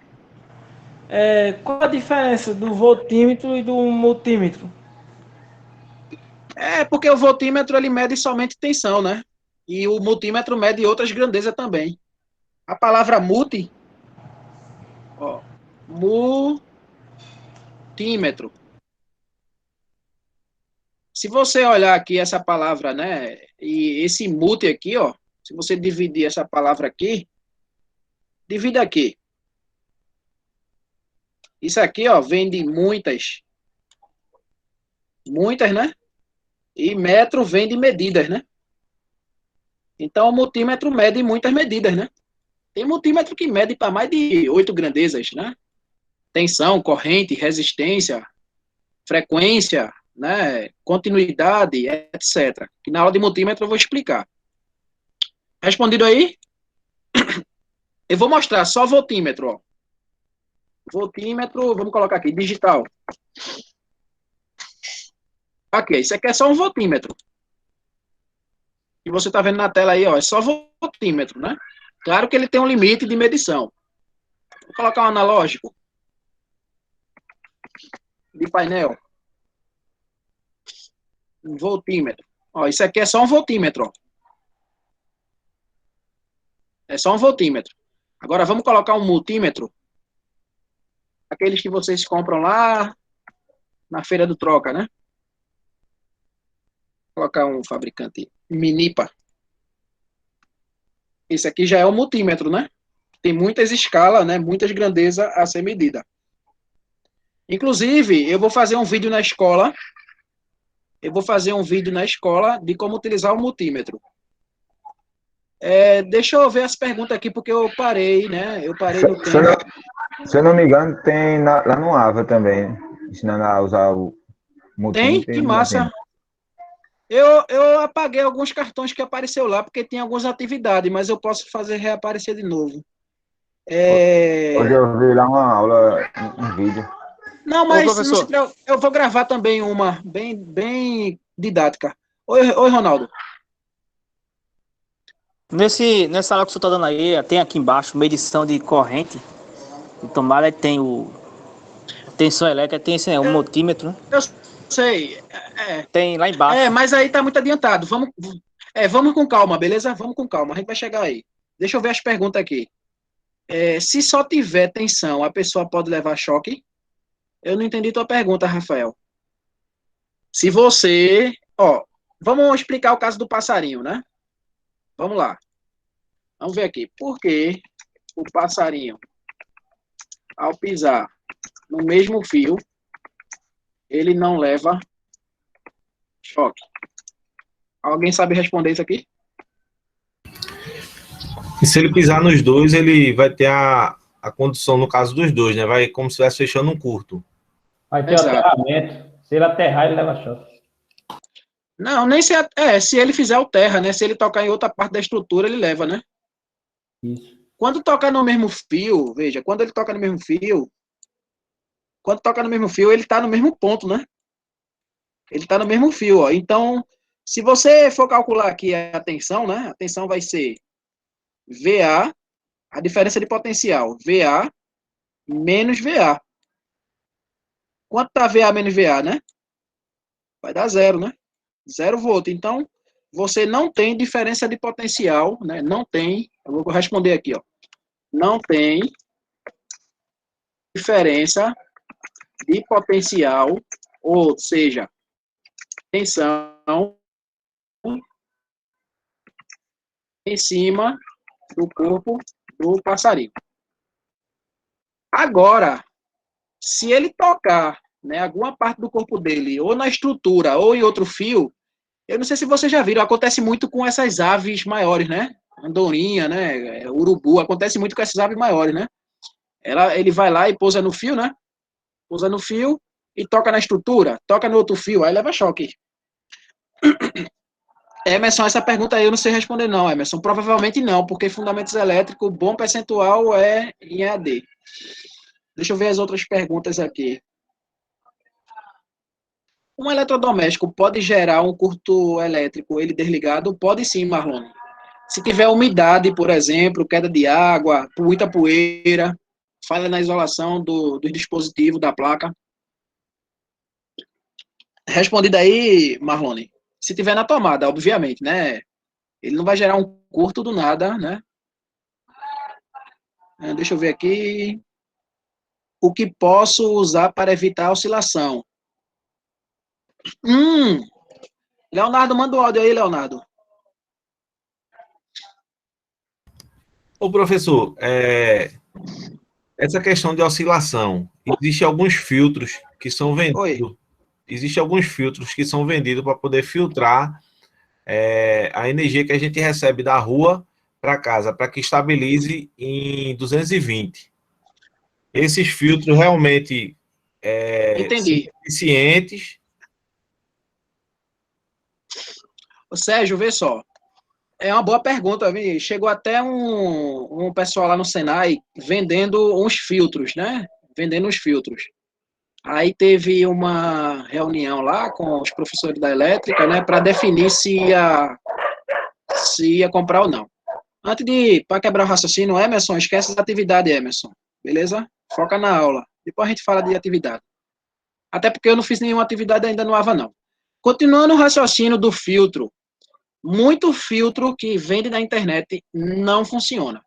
Qual a diferença do voltímetro e do multímetro? Porque o voltímetro ele mede somente tensão, né? E o multímetro mede outras grandezas também. A palavra multi, ó, multímetro. Se você olhar aqui essa palavra, né, e esse multi aqui, ó, se você dividir essa palavra aqui, divide aqui. Isso aqui, ó, vem de muitas, né? E metro vem de medidas, né? Então, o multímetro mede muitas medidas, né? Tem multímetro que mede para mais de 8 grandezas, né? Tensão, corrente, resistência, frequência, né? Continuidade, etc. Que na aula de multímetro eu vou explicar. Respondido aí? Eu vou mostrar só voltímetro, ó. Voltímetro, vamos colocar aqui, digital. Ok, isso aqui é só um voltímetro. E você está vendo na tela aí, ó, é só voltímetro, né? Claro que ele tem um limite de medição. Vou colocar um analógico de painel. Um voltímetro. Ó, isso aqui é só um voltímetro, ó. É só um voltímetro. Agora vamos colocar um multímetro. Aqueles que vocês compram lá na feira do troca, né? Vou colocar um fabricante Minipa. Esse aqui já é um multímetro, né? Tem muitas escalas, né? Muitas grandezas a ser medida. Inclusive, eu vou fazer um vídeo na escola. De como utilizar o multímetro. Deixa eu ver as perguntas aqui, porque eu parei, né? Eu parei no tempo. Se eu não me engano, tem lá no AVA também, né? Ensinando a usar o multímetro. Tem, que massa. Eu apaguei alguns cartões que apareceu lá, porque tem algumas atividades, mas eu posso fazer reaparecer de novo. Hoje eu vi lá uma aula, um vídeo. Não, mas eu vou gravar também uma bem didática. Oi, Ronaldo. Nessa aula que você está dando aí, tem aqui embaixo medição de corrente de tomada, tem o tensão elétrica, tem o multímetro, né? Eu sei. Tem lá embaixo. Mas aí tá muito adiantado. Vamos com calma, beleza? Vamos com calma, a gente vai chegar aí. Deixa eu ver as perguntas aqui. Se só tiver tensão, a pessoa pode levar choque? Eu não entendi tua pergunta, Rafael. Se você... vamos explicar o caso do passarinho, né? Vamos lá. Vamos ver aqui. Por que o passarinho, ao pisar no mesmo fio, ele não leva choque? Alguém sabe responder isso aqui? E se ele pisar nos dois, ele vai ter a condução, no caso dos dois, né? Vai como se estivesse fechando um curto. Vai ter aterramento. Se ele aterrar, ele leva choque. Não, nem se... se ele fizer o terra, né? Se ele tocar em outra parte da estrutura, ele leva, né? Isso. Quando toca no mesmo fio, veja, quando ele toca no mesmo fio, ele tá no mesmo ponto, né? Ele tá no mesmo fio, ó. Então, se você for calcular aqui a tensão, né? A tensão vai ser VA, a diferença de potencial, VA menos VA. Quanto tá VA menos VA, né? Vai dar 0, né? 0 volt. Então, você não tem diferença de potencial, né? Não tem, eu vou responder aqui, ó. Não tem diferença de potencial, ou seja, tensão em cima do corpo do passarinho. Agora, se ele tocar, né, alguma parte do corpo dele, ou na estrutura, ou em outro fio, eu não sei se vocês já viram, acontece muito com essas aves maiores, né? Andorinha, né? Urubu, acontece muito com essas aves maiores, né? Ele vai lá e pousa no fio, né? Pousa no fio e toca na estrutura, toca no outro fio, aí leva choque. Emerson, essa pergunta aí eu não sei responder não, Emerson. Provavelmente não, porque fundamentos elétricos, bom percentual é em EAD. Deixa eu ver as outras perguntas aqui. Um eletrodoméstico pode gerar um curto elétrico, ele desligado? Pode sim, Marlon. Se tiver umidade, por exemplo, queda de água, muita poeira, falha na isolação do dispositivo, da placa. Respondido aí, Marlon. Se tiver na tomada, obviamente, né? Ele não vai gerar um curto do nada, né? Deixa eu ver aqui. O que posso usar para evitar a oscilação? Leonardo, manda o áudio aí, Leonardo. Ô, professor, essa questão de oscilação, existem alguns filtros que são vendidos. Existem alguns filtros que são vendidos para poder filtrar a energia que a gente recebe da rua para casa, para que estabilize em 220. Esses filtros realmente são Entendi. eficientes. Ô, Sérgio, vê só. É uma boa pergunta. Chegou até um pessoal lá no Senai vendendo uns filtros, né? Vendendo uns filtros. Aí teve uma reunião lá com os professores da elétrica, né? Para definir se ia comprar ou não. Antes de, para quebrar o raciocínio, Emerson, esquece da atividade, Emerson. Beleza? Foca na aula. Depois a gente fala de atividade. Até porque eu não fiz nenhuma atividade ainda no AVA, não. Continuando o raciocínio do filtro, muito filtro que vende na internet não funciona.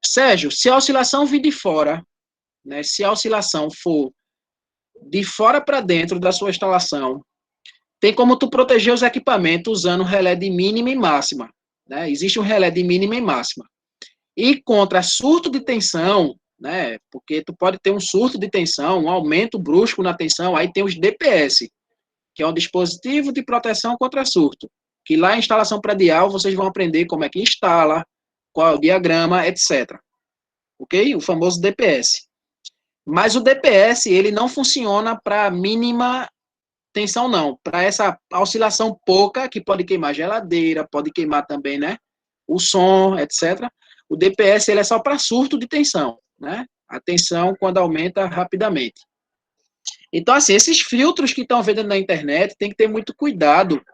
Sérgio, se a oscilação vir de fora, né, se a oscilação for de fora para dentro da sua instalação, tem como tu proteger os equipamentos usando relé de mínima e máxima. Né? Existe um relé de mínima e máxima. E contra surto de tensão, né, porque tu pode ter um surto de tensão, um aumento brusco na tensão, aí tem os DPS, que é um dispositivo de proteção contra surto, que lá em instalação predial vocês vão aprender como é que instala, qual é o diagrama, etc. Ok? O famoso DPS. Mas o DPS, ele não funciona para mínima tensão, não. Para essa oscilação pouca, que pode queimar geladeira, pode queimar também, né, o som, etc. O DPS, ele é só para surto de tensão, né? A tensão quando aumenta rapidamente. Então, assim, esses filtros que estão vendendo na internet, tem que ter muito cuidado.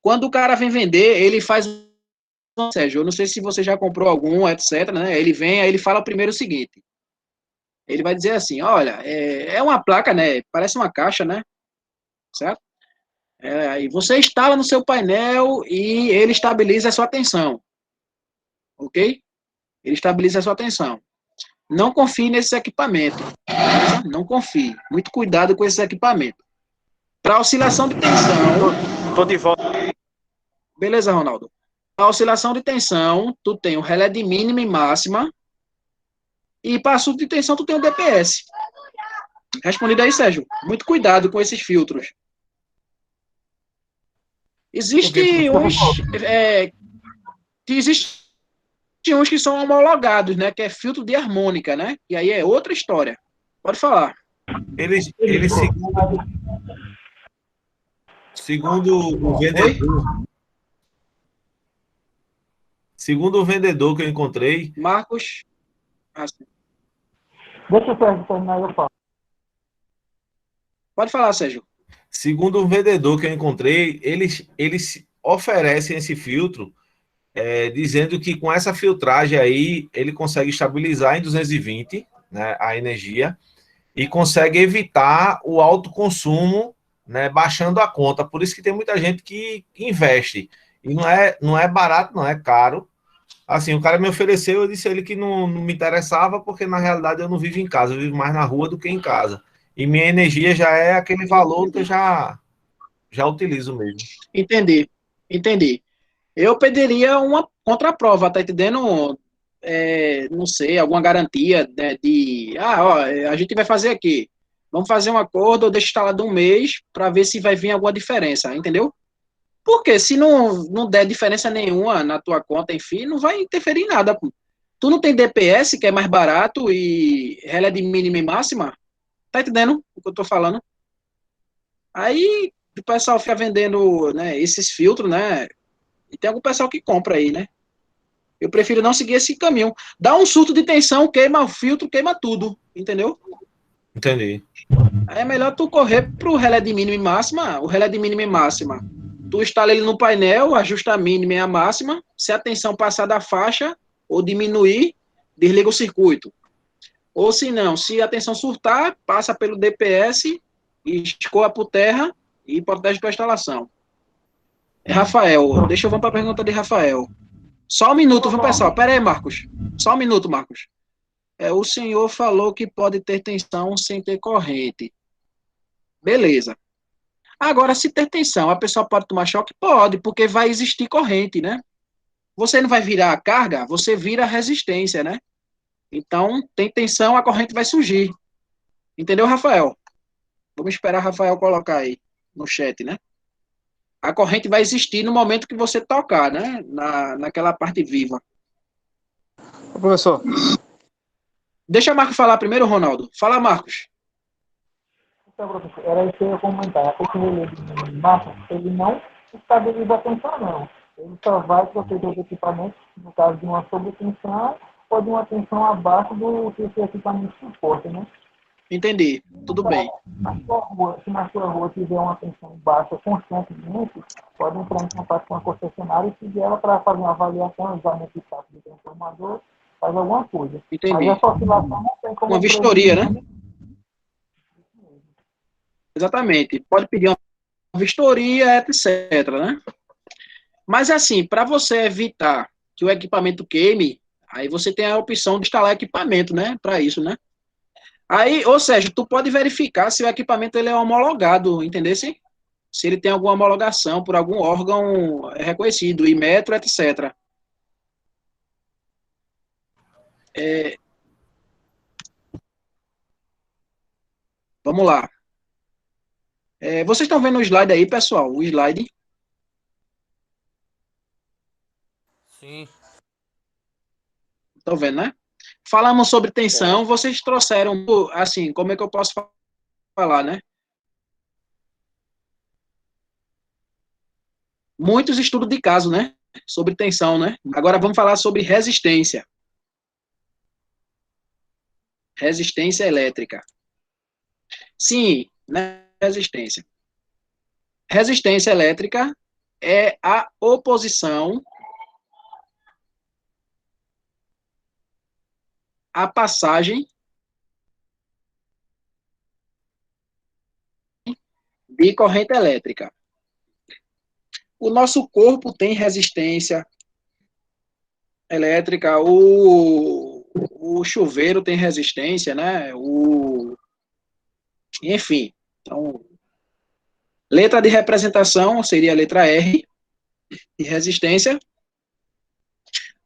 Quando o cara vem vender, ele faz... Sérgio, eu não sei se você já comprou algum, etc, né? Ele vem, aí ele fala primeiro o seguinte. Ele vai dizer assim, olha, é uma placa, né? Parece uma caixa, né? Certo? E você instala no seu painel e ele estabiliza a sua tensão. Ok? Ele estabiliza a sua tensão. Não confie nesse equipamento. Beleza? Não confie. Muito cuidado com esse equipamento. Para oscilação de tensão... Tô de volta. Beleza, Ronaldo. Para oscilação de tensão, tu tem o relé de mínima e máxima. E para surto de tensão, tu tem o DPS. Respondido aí, Sérgio. Muito cuidado com esses filtros. Existem uns... Existem uns que são homologados, né? Que é filtro de harmônica, né? E aí é outra história. Pode falar. Eles segundo o vendedor... Segundo o vendedor que eu encontrei... Marcos... Deixa o Sérgio terminar e eu falo. Pode falar, Sérgio. Segundo o vendedor que eu encontrei, eles oferecem esse filtro, dizendo que com essa filtragem aí, ele consegue estabilizar em 220, né, a energia, e consegue evitar o alto consumo, né, baixando a conta. Por isso que tem muita gente que investe. E não é barato, não é caro. Assim, o cara me ofereceu, eu disse a ele que não me interessava, porque na realidade eu não vivo em casa, eu vivo mais na rua do que em casa. E minha energia já é aquele valor que eu já utilizo mesmo. Entendi. Eu pediria uma contraprova, tá entendendo? Não sei, alguma garantia, né, a gente vai fazer aqui. Vamos fazer um acordo, eu deixo instalado um mês para ver se vai vir alguma diferença, entendeu? Porque se não der diferença nenhuma na tua conta, enfim, não vai interferir em nada. Pô. Tu não tem DPS, que é mais barato, e relé de mínima e máxima? Tá entendendo o que eu tô falando? Aí o pessoal fica vendendo, né, esses filtros, né? E tem algum pessoal que compra aí, né? Eu prefiro não seguir esse caminho. Dá um surto de tensão, queima o filtro, queima tudo, entendeu? Entendi. Aí é melhor tu correr pro relé de mínima e máxima. O relé de mínima e máxima, tu instala ele no painel, ajusta a mínima e a máxima. Se a tensão passar da faixa ou diminuir, desliga o circuito. Ou se não, se a tensão surtar, passa pelo DPS, escoa por terra e protege tua instalação. Rafael, deixa eu ver para a pergunta de Rafael. Só um minuto, viu, pessoal? Pera aí, Marcos. Só um minuto, Marcos. O senhor falou que pode ter tensão sem ter corrente. Beleza. Agora, se ter tensão, a pessoa pode tomar choque? Pode, porque vai existir corrente, né? Você não vai virar a carga, você vira a resistência, né? Então, tem tensão, a corrente vai surgir. Entendeu, Rafael? Vamos esperar Rafael colocar aí no chat, né? a corrente vai existir no momento que você tocar, né? Naquela parte viva. Professor. Deixa o Marcos falar primeiro, Ronaldo. Fala, Marcos. Então, professor, era isso que eu ia comentar. Esse relé de massa, ele não estabiliza a tensão, não. Ele só vai proteger os equipamentos, no caso de uma sobretensão ou de uma tensão abaixo do que esse equipamento suporta, né? Entendi. Tudo bem. Se na sua rua tiver uma tensão baixa constantemente, pode entrar em contato com a concessionária e pedir ela para fazer uma avaliação, exame de status do transformador, fazer alguma coisa. Entendi. Mas essa oscilação não tem como... Uma vistoria, né? Exatamente. Pode pedir uma vistoria, etc, né? Mas assim, para você evitar que o equipamento queime, aí você tem a opção de instalar equipamento, né? Para isso, né? Aí, ou seja, tu pode verificar se o equipamento ele é homologado, entendeu? Se ele tem alguma homologação por algum órgão reconhecido, Inmetro, etc. Vamos lá. Vocês estão vendo o slide aí, pessoal? O slide? Sim. Estão vendo, né? Falamos sobre tensão, vocês trouxeram, assim, como é que eu posso falar, né? Muitos estudos de caso, né? Sobre tensão, né? Agora vamos falar sobre resistência. Resistência elétrica. Sim, né? Resistência. Resistência elétrica é a oposição à passagem de corrente elétrica. O nosso corpo tem resistência elétrica, o chuveiro tem resistência, né? Enfim, então, letra de representação seria a letra R, de resistência.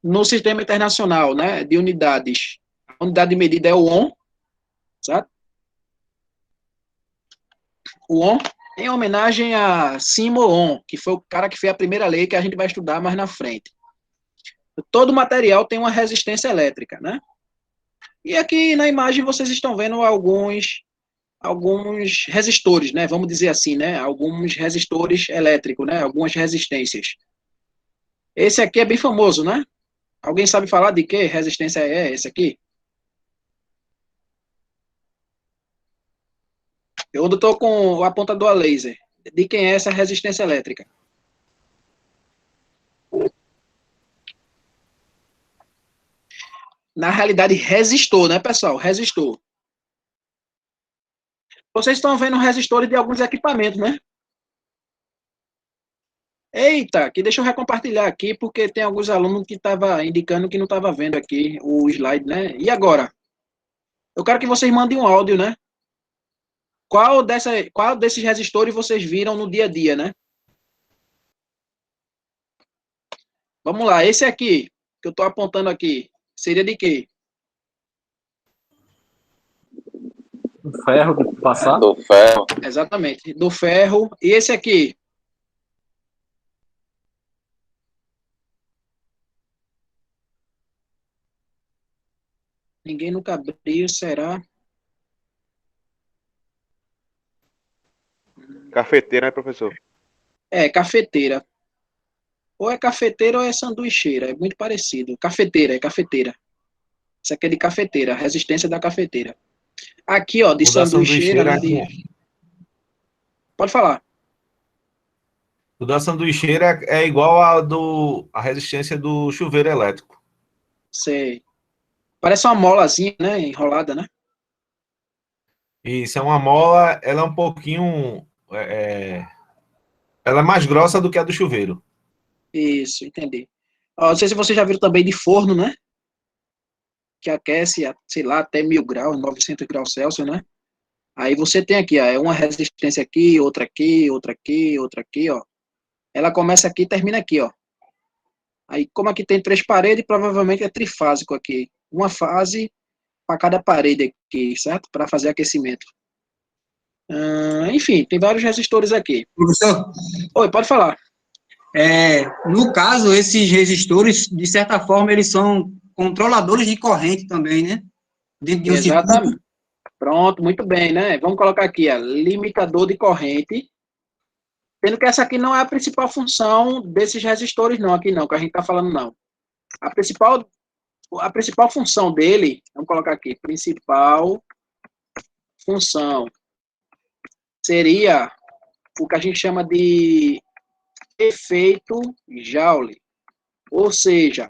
No sistema internacional, né, de unidades, a unidade de medida é o ohm, certo? O ohm, em homenagem a Seymour Ohm, que foi o cara que fez a primeira lei que a gente vai estudar mais na frente. Todo material tem uma resistência elétrica, né? E aqui na imagem vocês estão vendo alguns resistores, né? Vamos dizer assim, né? Alguns resistores elétricos, né? Algumas resistências. Esse aqui é bem famoso, né? Alguém sabe falar de que resistência é esse aqui? Eu estou com o apontador a laser. De quem é essa resistência elétrica? Na realidade, resistor, né, pessoal? Resistor. Vocês estão vendo resistores de alguns equipamentos, né? Eita, que deixa eu recompartilhar aqui, porque tem alguns alunos que estavam indicando que não estava vendo aqui o slide, né? E agora? Eu quero que vocês mandem um áudio, né? Qual desses resistores vocês viram no dia a dia, né? Vamos lá, esse aqui, que eu estou apontando aqui, seria de quê? Do ferro de passar? Do ferro. Exatamente, do ferro. E esse aqui? Ninguém nunca abriu, será? Cafeteira, né, professor? Cafeteira. Ou é cafeteira ou é sanduicheira, é muito parecido. Cafeteira, é cafeteira. Isso aqui é de cafeteira, resistência da cafeteira. Aqui, ó, de sanduicheira, né? Pode falar. O da sanduicheira é igual a resistência do chuveiro elétrico. Sei. Parece uma molazinha, né? Enrolada, né? Isso, é uma mola, ela é um pouquinho... ela é mais grossa do que a do chuveiro. Isso, entendi. Ó, não sei se você já viu também de forno, né? Que aquece, sei lá, até 1000 graus, 900 graus Celsius, né? Aí você tem aqui, ó, é uma resistência aqui, outra aqui, outra aqui, outra aqui, ó. Ela começa aqui e termina aqui, ó. Aí, como aqui tem 3 paredes, provavelmente é trifásico aqui. Uma fase para cada parede aqui, certo? Para fazer aquecimento. Enfim, tem vários resistores aqui. Professor? Oi, pode falar. No caso, esses resistores, de certa forma, eles são controladores de corrente também, né? Dentro de um Exatamente. circuito. Pronto, muito bem, né? Vamos colocar aqui, limitador de corrente. Sendo que essa aqui não é a principal função desses resistores, não, aqui não, que a gente está falando, não. A principal função dele, vamos colocar aqui, principal função seria o que a gente chama de efeito Joule, ou seja,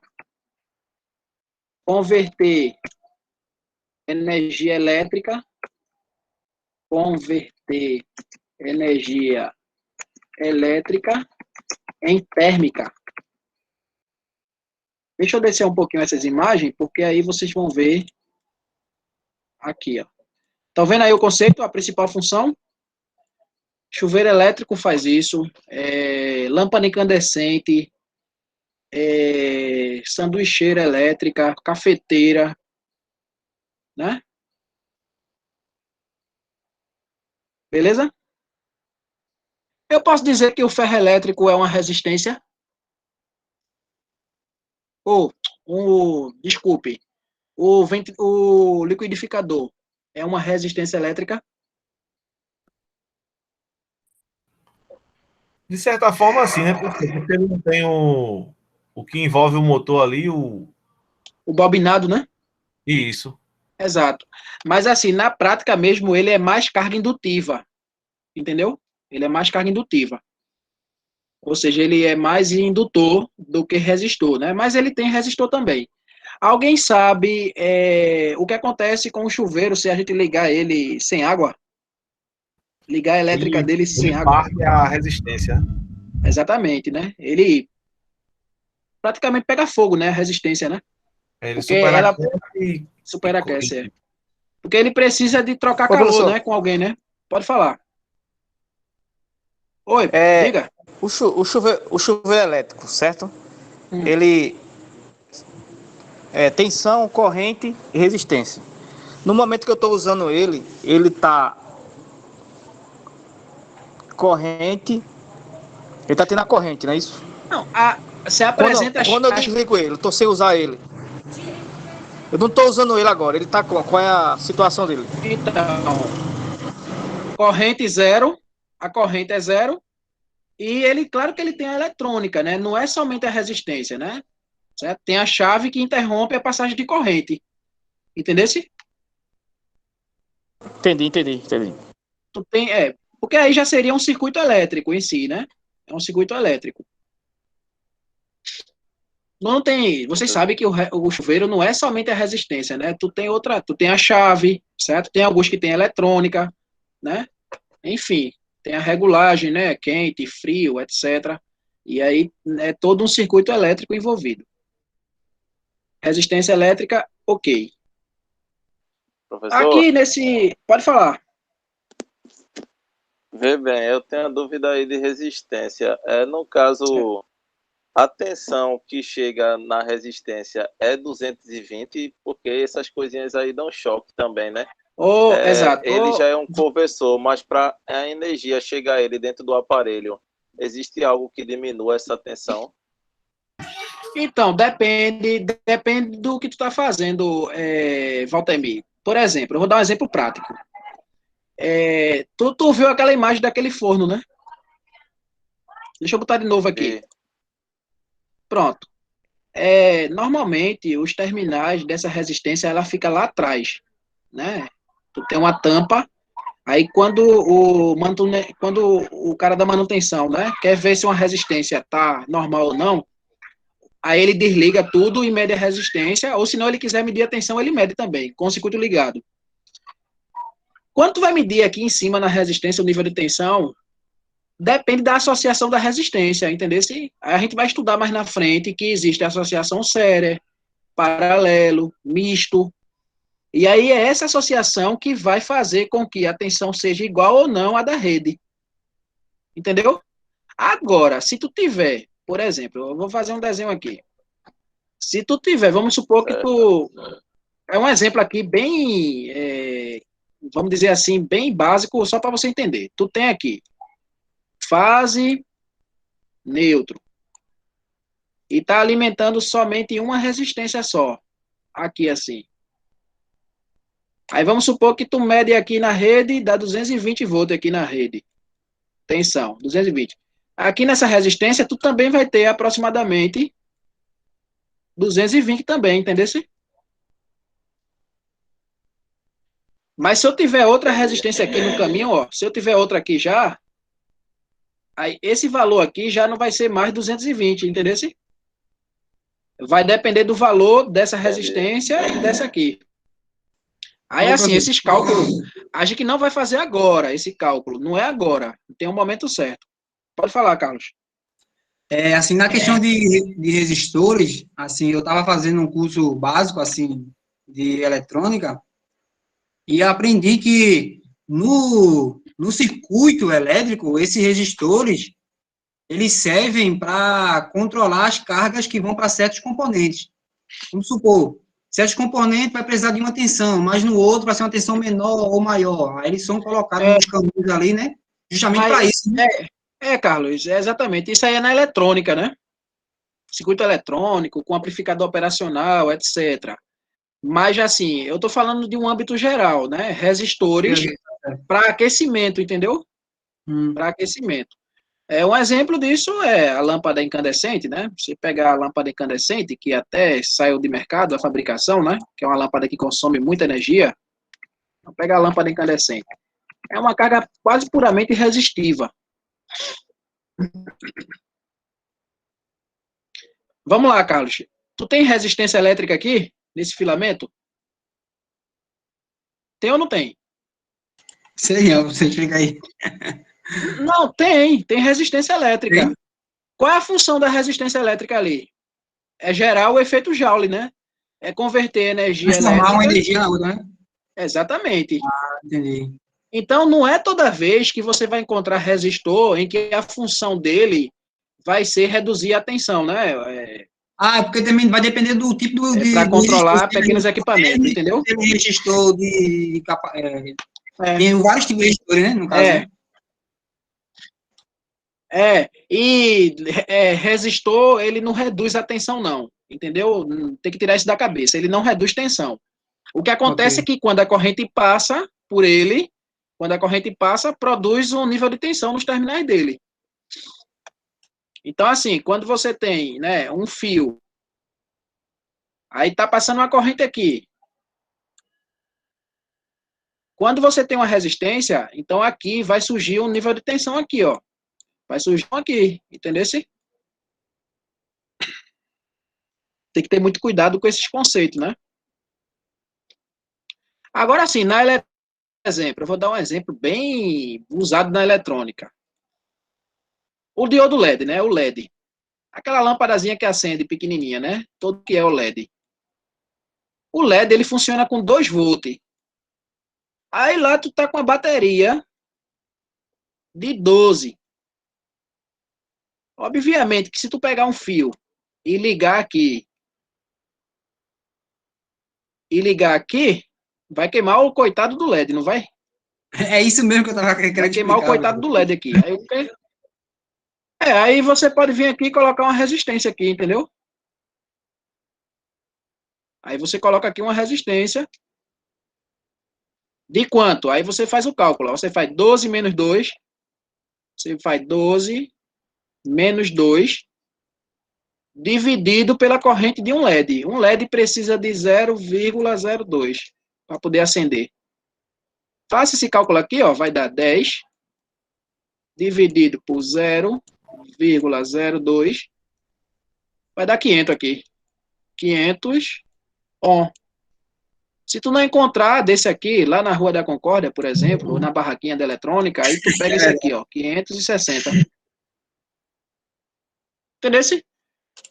converter energia elétrica em térmica. Deixa eu descer um pouquinho essas imagens, porque aí vocês vão ver aqui, ó. Estão vendo aí o conceito, a principal função? Chuveiro elétrico faz isso, lâmpada incandescente, sanduicheira elétrica, cafeteira, né? Beleza? Eu posso dizer que o ferro elétrico é uma resistência? Desculpe, o liquidificador é uma resistência elétrica? De certa forma, sim, né? Porque ele não tem o que envolve o motor ali, o bobinado, né? Isso. Exato. Mas, assim, na prática mesmo, ele é mais carga indutiva. Entendeu? Ele é mais carga indutiva. Ou seja, ele é mais indutor do que resistor, né? Mas ele tem resistor também. Alguém sabe o que acontece com o chuveiro se a gente ligar ele sem água? Ligar a elétrica dele sem água. Parte a resistência. Exatamente, né? Ele praticamente pega fogo, né? A resistência, né? Ele superaquece. Porque ele precisa de trocar calor, professor, né? Com alguém, né? Pode falar. Oi, diga. O chuveiro elétrico, certo? Ele tensão, corrente e resistência. No momento que eu estou usando ele está corrente, ele está tendo a corrente, não é isso? Não, você apresenta... Quando eu desligo ele, eu estou sem usar ele. Eu não estou usando ele agora, ele está com... Qual é a situação dele? Então, corrente zero, a corrente é zero, e ele, claro que ele tem a eletrônica, né? Não é somente a resistência, né? Certo? Tem a chave que interrompe a passagem de corrente. Entendesse? Entendi. Porque aí já seria um circuito elétrico em si, né? É um circuito elétrico. Não tem... Vocês sabem que o chuveiro não é somente a resistência, né? Tu tem a chave, certo? Tem alguns que tem eletrônica, né? Enfim, tem a regulagem, né? Quente, frio, etc. E aí é todo um circuito elétrico envolvido. Resistência elétrica, ok. Professor, aqui nesse... Pode falar. Vê bem, eu tenho a dúvida aí de resistência. No caso, a tensão que chega na resistência é 220, porque essas coisinhas aí dão choque também, né? Exato. Ele já é um conversor, mas para a energia chegar a ele dentro do aparelho, existe algo que diminua essa tensão? Então, depende do que tu está fazendo, Valtemir. Por exemplo, eu vou dar um exemplo prático. Tu viu aquela imagem daquele forno, né? Deixa eu botar de novo aqui. Pronto. Normalmente, os terminais dessa resistência, ela fica lá atrás, né? Tu tem uma tampa, aí quando o cara da manutenção, né, quer ver se uma resistência tá normal ou não, aí ele desliga tudo e mede a resistência, ou se não ele quiser medir a tensão, ele mede também, com o circuito ligado. Quando tu vai medir aqui em cima na resistência o nível de tensão, depende da associação da resistência, entendeu? A gente vai estudar mais na frente que existe a associação séria, paralelo, misto, e aí é essa associação que vai fazer com que a tensão seja igual ou não à da rede. Entendeu? Agora, se tu tiver, por exemplo, eu vou fazer um desenho aqui. Se tu tiver, vamos supor que tu... É um exemplo aqui bem vamos dizer assim, bem básico, só para você entender. Tu tem aqui fase, neutro, e está alimentando somente uma resistência só, aqui assim. Aí vamos supor que tu mede aqui na rede, dá 220 volts aqui na rede. Tensão, 220. Aqui nessa resistência, tu também vai ter aproximadamente 220 também, entendeu? Mas se eu tiver outra resistência aqui no caminho, ó, se eu tiver outra aqui já, aí esse valor aqui já não vai ser mais 220, entendeu? Vai depender do valor dessa resistência e dessa aqui. Aí, assim, esses cálculos, a gente não vai fazer agora, esse cálculo, não é agora, tem um momento certo. Pode falar, Carlos. Assim, na questão de resistores, assim, eu estava fazendo um curso básico, assim, de eletrônica, e aprendi que no circuito elétrico, esses resistores, eles servem para controlar as cargas que vão para certos componentes. Vamos supor, certos componentes vai precisar de uma tensão, mas no outro vai ser uma tensão menor ou maior. Aí eles são colocados nos caminhos ali, né? Justamente para isso, né? Carlos, exatamente. Isso aí é na eletrônica, né? Circuito eletrônico, com amplificador operacional, etc. Mas, assim, eu estou falando de um âmbito geral, né? Resistores para aquecimento, entendeu? Para aquecimento. Um exemplo disso é a lâmpada incandescente, né? Você pegar a lâmpada incandescente, que até saiu de mercado, a fabricação, né? Que é uma lâmpada que consome muita energia. Então, pega a lâmpada incandescente. É uma carga quase puramente resistiva. Vamos lá, Carlos. Tu tem resistência elétrica aqui, nesse filamento? Tem ou não tem? Sei não, você explica aí. Não, tem resistência elétrica. Sim. Qual é a função da resistência elétrica ali? É gerar o efeito Joule, né? É converter energia elétrica... Transformar uma energia na outra, né? Exatamente. Entendi. Então, não é toda vez que você vai encontrar resistor em que a função dele vai ser reduzir a tensão, né? Porque também vai depender do tipo para controlar pequenos equipamentos, entendeu? Tem resistor tem vários tipos de resistores, né? No caso, né? Resistor, ele não reduz a tensão, não, entendeu? Tem que tirar isso da cabeça, ele não reduz tensão. O que acontece é que quando a corrente passa por ele, produz um nível de tensão nos terminais dele. Então, assim, quando você tem, né, um fio, aí tá passando uma corrente aqui. Quando você tem uma resistência, então aqui vai surgir um nível de tensão aqui, ó. Vai surgir aqui, entendeu? Tem que ter muito cuidado com esses conceitos, né? Agora, assim, eu vou dar um exemplo bem usado na eletrônica. O diodo LED, né? O LED. Aquela lâmpadazinha que acende pequenininha, né? Todo que é o LED. O LED, ele funciona com 2 volts. Aí lá tu tá com a bateria de 12. Obviamente que se tu pegar um fio e ligar aqui, vai queimar o coitado do LED, não vai? É isso mesmo que eu tava querendo Vai queimar o coitado do LED aqui. Aí você pode vir aqui e colocar uma resistência aqui, entendeu? Aí você coloca aqui uma resistência de quanto? Aí você faz o cálculo. Você faz 12 menos 2. Você faz 12 menos 2 dividido pela corrente de um LED. Um LED precisa de 0,02 para poder acender. Faça esse cálculo aqui, ó, vai dar 10 dividido por 0,02 vai dar 500 aqui. 500 ohm. Se tu não encontrar desse aqui, lá na Rua da Concórdia, por exemplo, ou na barraquinha da eletrônica, aí tu pega esse aqui, ó, 560. Entendeu?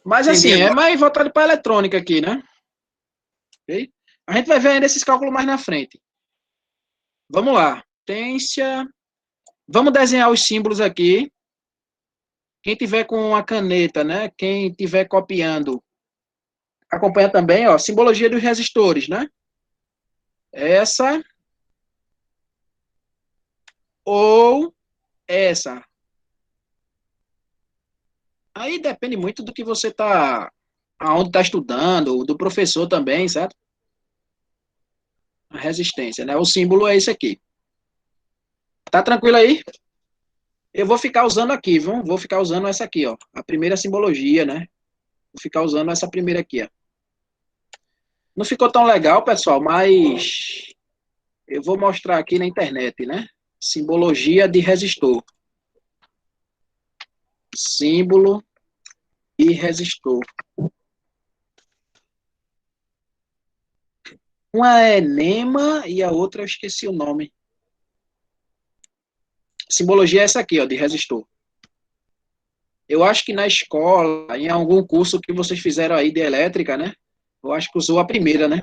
Mas assim, é mais voltado para a eletrônica aqui, né? Okay? A gente vai ver ainda esses cálculos mais na frente. Vamos lá. Potência. Vamos desenhar os símbolos aqui. Quem tiver com a caneta, né? Quem tiver copiando, acompanha também, ó, simbologia dos resistores, né? Essa ou essa. Aí depende muito do que você tá, aonde está estudando, do professor também, certo? A resistência, né? O símbolo é esse aqui. Tá tranquilo aí? Eu vou ficar usando aqui, viu? Vou ficar usando essa aqui, ó. A primeira simbologia, né? Vou ficar usando essa primeira aqui, ó. Não ficou tão legal, pessoal, mas eu vou mostrar aqui na internet, né? Simbologia de resistor. Símbolo e resistor. Uma é NEMA e a outra eu esqueci o nome. Simbologia é essa aqui, ó, de resistor. Eu acho que na escola, em algum curso que vocês fizeram aí de elétrica, né? Eu acho que usou a primeira, né?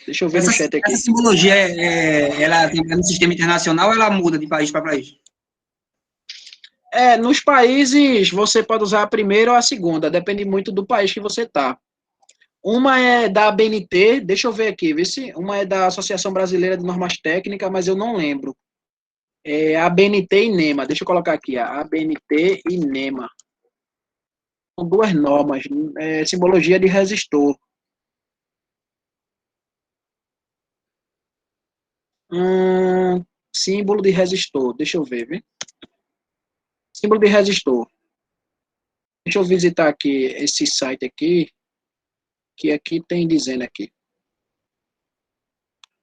Deixa eu ver no chat aqui. Essa simbologia, ela tem no sistema internacional ou ela muda de país para país? Nos países você pode usar a primeira ou a segunda, depende muito do país que você tá. Uma é da ABNT, deixa eu ver aqui, vê se uma é da Associação Brasileira de Normas Técnicas, mas eu não lembro. É ABNT e NEMA, deixa eu colocar aqui, a ABNT e NEMA. São duas normas, simbologia de resistor. Símbolo de resistor, deixa eu ver, viu? Símbolo de resistor. Deixa eu visitar aqui esse site aqui, que aqui tem dizendo aqui.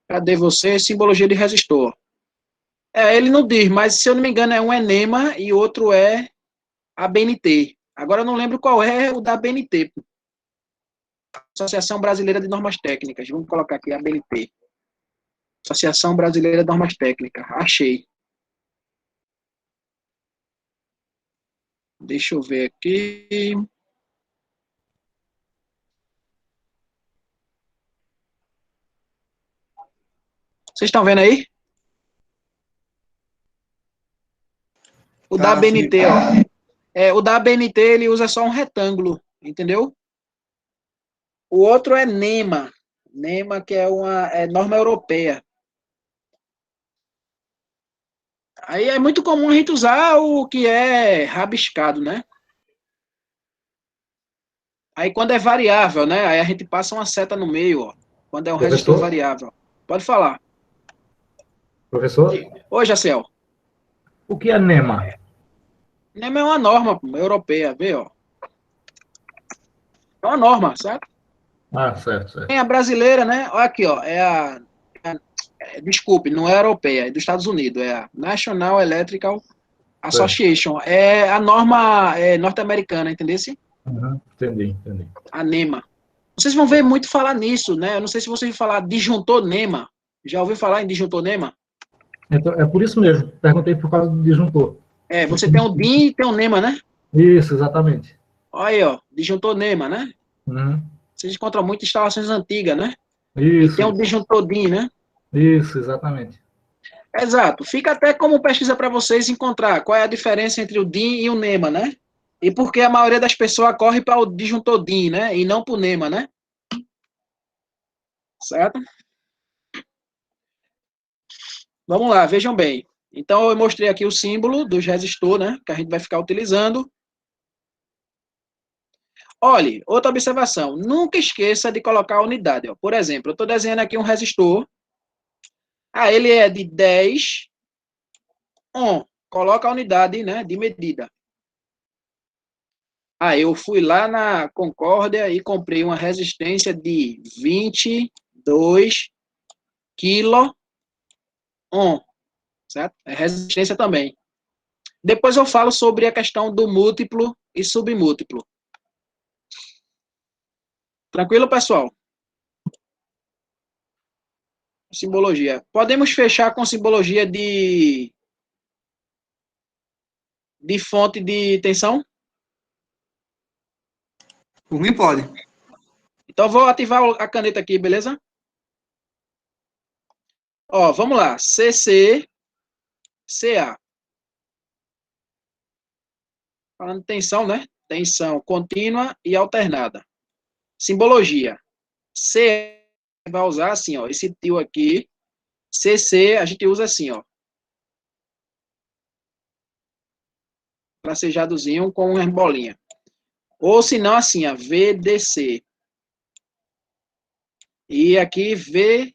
Cadê você? Simbologia de resistor. Ele não diz, mas se eu não me engano é um NEMA e outro é a BNT. Agora eu não lembro qual é o da BNT. Associação Brasileira de Normas Técnicas. Vamos colocar aqui a BNT. Associação Brasileira de Normas Técnicas. Achei. Deixa eu ver aqui. Vocês estão vendo aí? O da ABNT, ó. O da ABNT, ele usa só um retângulo, entendeu? O outro é NEMA. NEMA, que é uma norma europeia. Aí é muito comum a gente usar o que é rabiscado, né? Aí quando é variável, né? Aí a gente passa uma seta no meio, ó. Quando é um resistor variável. Pode falar. Professor? Oi, Jaciel. O que é NEMA? NEMA é uma norma europeia, vê, ó. É uma norma, certo? Ah, certo. Tem a brasileira, né? Olha aqui, ó. Desculpe, não é europeia, é dos Estados Unidos. É a National Electrical Association. É a norma norte-americana, entendeu? Uhum, entendi. A NEMA. Vocês vão ver muito falar nisso, né? Eu não sei se vocês vão falar disjuntor NEMA. Já ouviu falar em disjuntor NEMA? Então, é por isso mesmo. Perguntei por causa do disjuntor. Você tem um DIN e tem um NEMA, né? Isso, exatamente. Olha aí, ó. Disjuntor NEMA, né? Uhum. Vocês encontram muitas instalações antigas, né? Isso. E tem um disjuntor DIN, né? Isso, exatamente. Exato. Fica até como pesquisa para vocês encontrar qual é a diferença entre o DIN e o NEMA, né? E por que a maioria das pessoas corre para o disjuntor DIN, né? E não para o NEMA, né? Certo? Vamos lá, vejam bem. Então, eu mostrei aqui o símbolo dos resistor, né? Que a gente vai ficar utilizando. Olhe, outra observação. Nunca esqueça de colocar a unidade. Ó. Por exemplo, eu estou desenhando aqui um resistor. Ele é de 10 ohm. Coloca a unidade, né, de medida. Eu fui lá na Concórdia e comprei uma resistência de 22 kΩ. Certo? É resistência também. Depois eu falo sobre a questão do múltiplo e submúltiplo. Tranquilo, pessoal? Simbologia. Podemos fechar com simbologia de fonte de tensão? Por mim, pode. Então, vou ativar a caneta aqui, beleza? Ó, vamos lá. CC, CA. Falando de tensão, né? Tensão contínua e alternada. Simbologia. C vai usar assim, ó, esse tio aqui, CC, a gente usa assim, ó. Tracejadozinho com uma bolinha. Ou se não, assim, ó, VDC. E aqui VAC,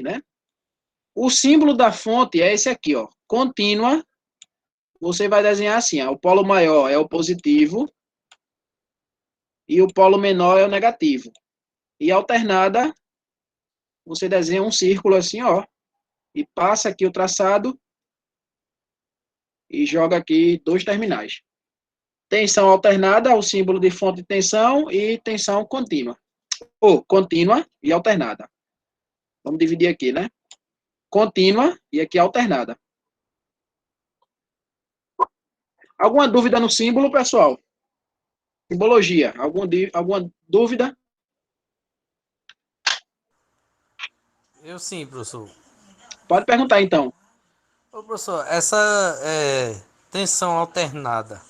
né? O símbolo da fonte é esse aqui, ó. Contínua. Você vai desenhar assim, ó. O polo maior é o positivo. E o polo menor é o negativo. E alternada, você desenha um círculo assim, ó. E passa aqui o traçado. E joga aqui 2 terminais. Tensão alternada, o símbolo de fonte de tensão, e tensão contínua. Ou contínua e alternada. Vamos dividir aqui, né? Contínua e aqui alternada. Alguma dúvida no símbolo, pessoal? Simbologia. Alguma dúvida? Eu sim, professor. Pode perguntar, então. Ô, professor, essa tensão alternada,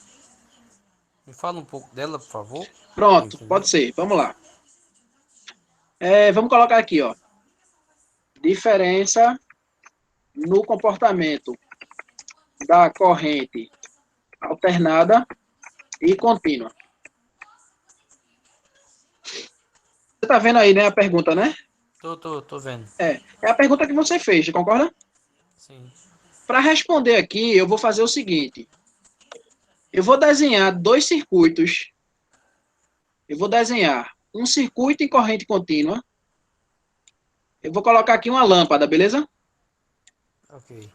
me fala um pouco dela, por favor. Pronto, pode ser. Vamos lá. Vamos colocar aqui, ó. Diferença no comportamento da corrente alternada e contínua. Você tá vendo aí, né, a pergunta, né? Tô vendo. É a pergunta que você fez, concorda? Sim. Para responder aqui, eu vou fazer o seguinte. Eu vou desenhar 2 circuitos. Eu vou desenhar um circuito em corrente contínua. Eu vou colocar aqui uma lâmpada, beleza? Ok.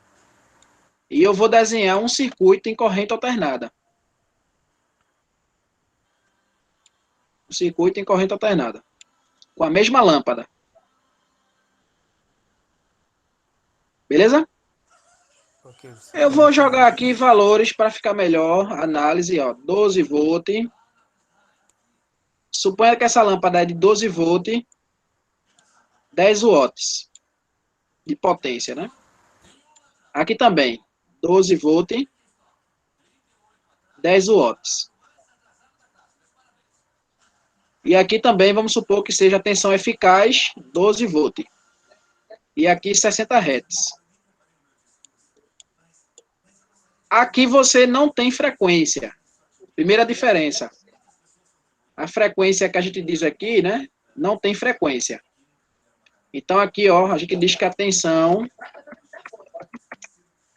E eu vou desenhar um circuito em corrente alternada. Um circuito em corrente alternada. Com a mesma lâmpada. Beleza? Okay. Eu vou jogar aqui valores para ficar melhor. Análise, ó. 12 volt. Suponha que essa lâmpada é de 12 volt. 10 watts de potência, né? Aqui também. 12 volt. 10 watts. E aqui também vamos supor que seja a tensão eficaz 12 volt. E aqui 60 Hz. Aqui você não tem frequência. Primeira diferença. A frequência que a gente diz aqui, né? Não tem frequência. Então aqui, ó, a gente diz que a tensão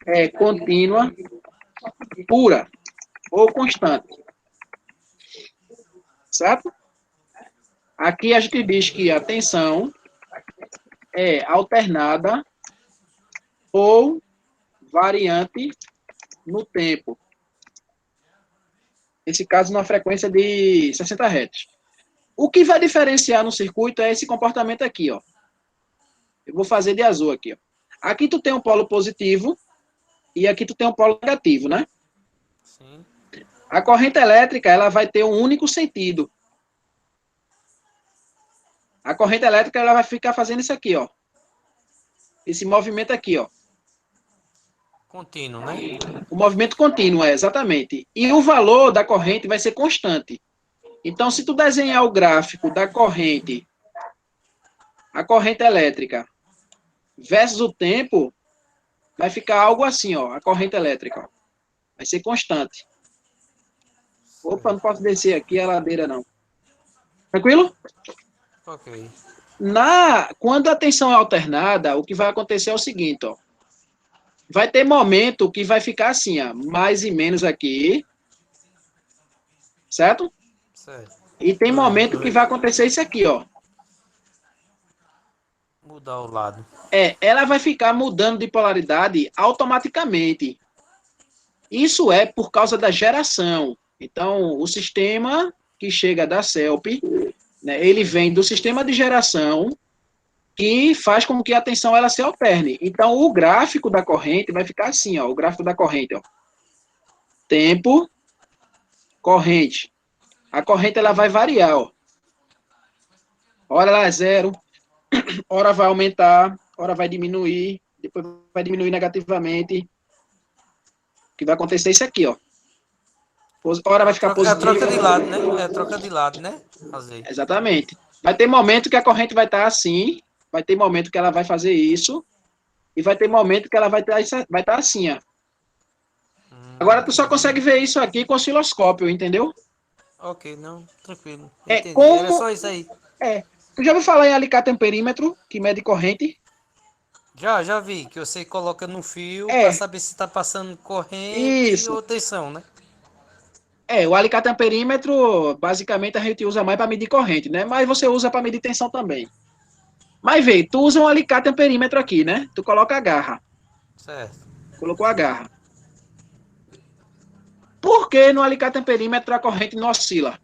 é contínua, pura ou constante. Certo? Aqui a gente diz que a tensão é alternada ou variante no tempo. Nesse caso, na frequência de 60 Hz. O que vai diferenciar no circuito é esse comportamento aqui, ó. Eu vou fazer de azul aqui, ó. Aqui tu tem um polo positivo e aqui tu tem um polo negativo, né? Sim. A corrente elétrica, ela vai ter um único sentido. A corrente elétrica, ela vai ficar fazendo isso aqui, ó. Esse movimento aqui, ó. Contínuo, né? O movimento contínuo, exatamente. E o valor da corrente vai ser constante. Então, se tu desenhar o gráfico da corrente, a corrente elétrica, versus o tempo, vai ficar algo assim, ó. A corrente elétrica, ó. Vai ser constante. Opa, não posso descer aqui a ladeira, não. Tranquilo? Ok. Quando a tensão é alternada, o que vai acontecer é o seguinte, ó. Vai ter momento que vai ficar assim, ó, mais e menos aqui. Certo? Certo. E tem momento que vai acontecer isso aqui, ó. Mudar o lado. Ela vai ficar mudando de polaridade automaticamente. Isso é por causa da geração. Então, o sistema que chega da CELP, né, ele vem do sistema de geração que faz com que a tensão ela se alterne. Então, o gráfico da corrente vai ficar assim, ó, o gráfico da corrente, ó. Tempo, corrente. A corrente ela vai variar, ó. Hora ela é 0, hora vai aumentar, hora vai diminuir, depois vai diminuir negativamente. O que vai acontecer é isso aqui, ó. Hora vai ficar positiva. É a troca de lado, né? É a troca de lado, né? Exatamente. Vai ter momento que a corrente vai estar assim, Vai ter momento que ela vai fazer isso, e vai ter momento que ela vai estar assim, ó. Agora, tu só consegue ver isso aqui com osciloscópio, entendeu? Ok, não, tranquilo. Entendi. Como... Era só isso aí. Tu já ouviu falar em alicate amperímetro, que mede corrente? Já vi, que você coloca no fio para saber se está passando corrente ou tensão, né? O alicate amperímetro, basicamente, a gente usa mais para medir corrente, né? Mas você usa para medir tensão também. Mas, vê, tu usa um alicate amperímetro aqui, né? Tu coloca a garra. Certo. Colocou a garra. Por que no alicate amperímetro a corrente não oscila?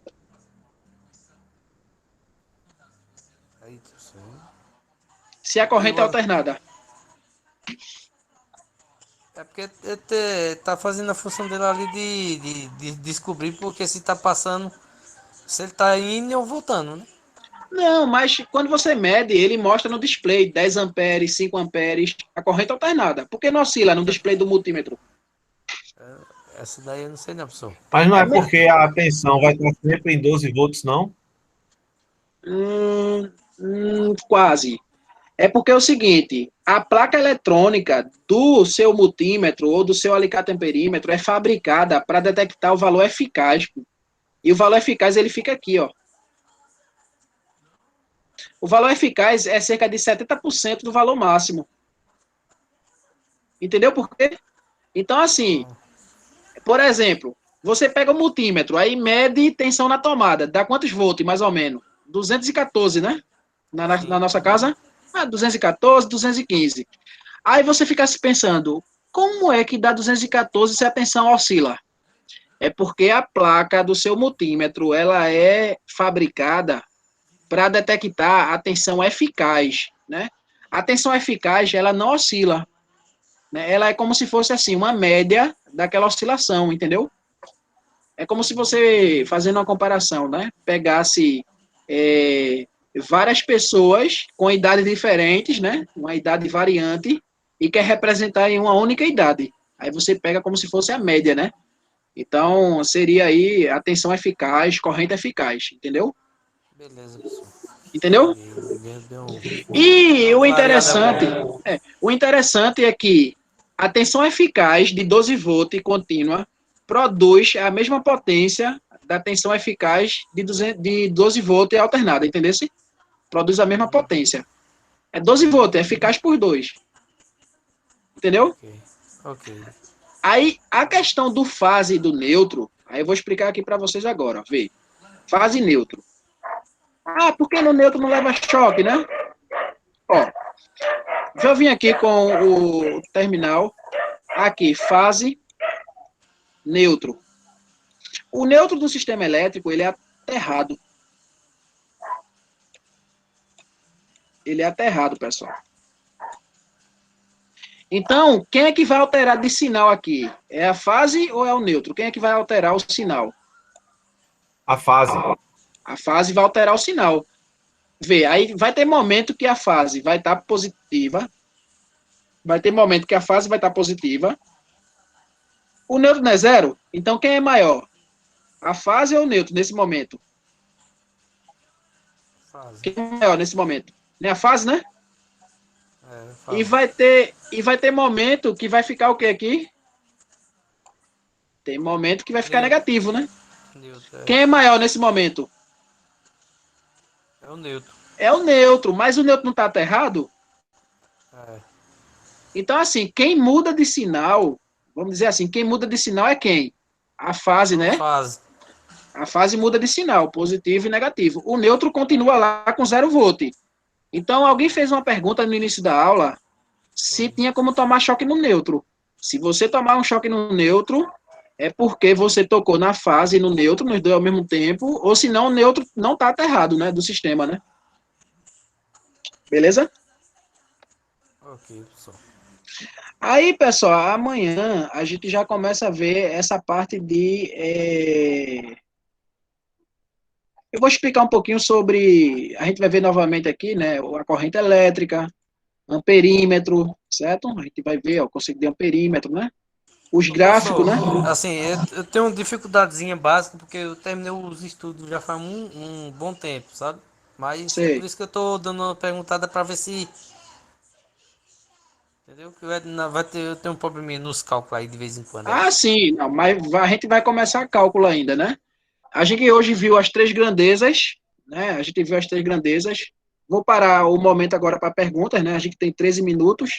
Se a corrente é alternada. É porque tá fazendo a função dele ali de descobrir porque se tá passando, se ele tá indo ou voltando, né? Não, mas quando você mede, ele mostra no display 10 amperes, 5 amperes, a corrente alternada. Por que não oscila no display do multímetro? Essa daí eu não sei não, professor. Mas não é porque a tensão vai estar sempre em 12 volts, não? Quase. É porque é o seguinte, a placa eletrônica do seu multímetro ou do seu alicate amperímetro é fabricada para detectar o valor eficaz. E o valor eficaz, ele fica aqui, ó. O valor eficaz é cerca de 70% do valor máximo. Entendeu por quê? Então, assim, por exemplo, você pega o multímetro, aí mede tensão na tomada. Dá quantos volts, mais ou menos? 214, né? Na nossa casa? 214, 215. Aí você fica se pensando, como é que dá 214 se a tensão oscila? É porque a placa do seu multímetro, ela é fabricada para detectar a tensão eficaz, né? A tensão eficaz, ela não oscila, né? Ela é como se fosse assim, uma média daquela oscilação, entendeu? É como se você, fazendo uma comparação, né? Pegasse várias pessoas com idades diferentes, né? Uma idade variante, e quer representar em uma única idade. Aí você pega como se fosse a média, né? Então, seria aí a tensão eficaz, corrente eficaz, entendeu? Beleza, professor. Entendeu? E o interessante é que a tensão eficaz de 12 volts contínua produz a mesma potência da tensão eficaz de 12 volts alternada, entendeu? Produz a mesma potência. É 12 volts, é eficaz por 2. Entendeu? Ok. Aí, a questão do fase e do neutro, aí eu vou explicar aqui para vocês agora, vê. Fase e neutro. Por que no neutro não leva choque, né? Ó, já vim aqui com o terminal, aqui, fase, neutro. O neutro do sistema elétrico, ele é aterrado. Ele é aterrado, pessoal. Então, quem é que vai alterar de sinal aqui? É a fase ou é o neutro? Quem é que vai alterar o sinal? A fase. A fase vai alterar o sinal. Vê, aí vai ter momento que a fase vai estar positiva. Vai ter momento que a fase vai estar positiva. O neutro não é zero? Então, quem é maior? A fase ou o neutro nesse momento? Fase. Quem é maior nesse momento? Não é a fase, né? Fase. E vai ter momento que vai ficar o que aqui? Tem momento que vai ficar negativo, né? Neutro, Quem é maior nesse momento? É o neutro. É o neutro, mas o neutro não está aterrado? Então, assim, quem muda de sinal, vamos dizer assim, quem muda de sinal é quem? A fase, né? A fase muda de sinal, positivo e negativo. O neutro continua lá com 0 volt. Então, alguém fez uma pergunta no início da aula se tinha como tomar choque no neutro. Se você tomar um choque no neutro, é porque você tocou na fase e no neutro, nos dois ao mesmo tempo, ou senão o neutro não está aterrado, né, do sistema, né? Beleza? Ok, pessoal. Aí, pessoal, amanhã a gente já começa a ver essa parte de... Eu vou explicar um pouquinho sobre... A gente vai ver novamente aqui, né, a corrente elétrica, amperímetro, certo? A gente vai ver ó, o conceito de amperímetro, né? Os gráficos, né? Assim, eu tenho uma dificuldadezinha básica, porque eu terminei os estudos já faz um bom tempo, sabe? Mas é por isso que eu tô dando uma perguntada para ver se... Entendeu? Que eu tenho um probleminha nos cálculos aí de vez em quando. Ah, sim. Não, mas a gente vai começar cálculo ainda, né? A gente hoje viu as três grandezas, né? A gente viu as três grandezas. Vou parar o momento agora para perguntas, né? A gente tem 13 minutos,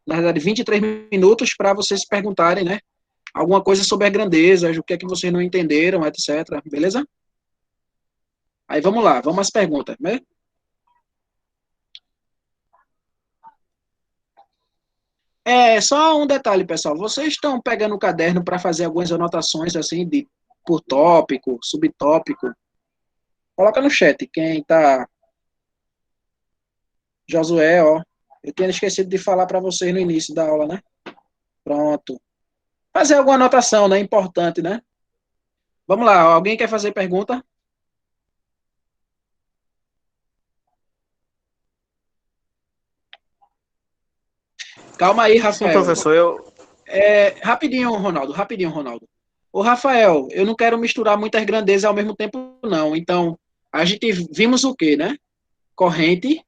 na verdade 23 minutos para vocês perguntarem, né? Alguma coisa sobre as grandezas, o que é que vocês não entenderam, etc. Beleza? Aí vamos lá, vamos às perguntas, né? Só um detalhe, pessoal. Vocês estão pegando o caderno para fazer algumas anotações assim por tópico, subtópico? Coloca no chat quem tá. Josué, ó. Eu tinha esquecido de falar para vocês no início da aula, né? Pronto. Fazer alguma anotação, né? Importante, né? Vamos lá. Alguém quer fazer pergunta? Calma aí, Rafael. Sim, professor, Rapidinho, Ronaldo. Ô, Rafael, eu não quero misturar muitas grandezas ao mesmo tempo, não. Então, a gente vimos o quê, né? Corrente,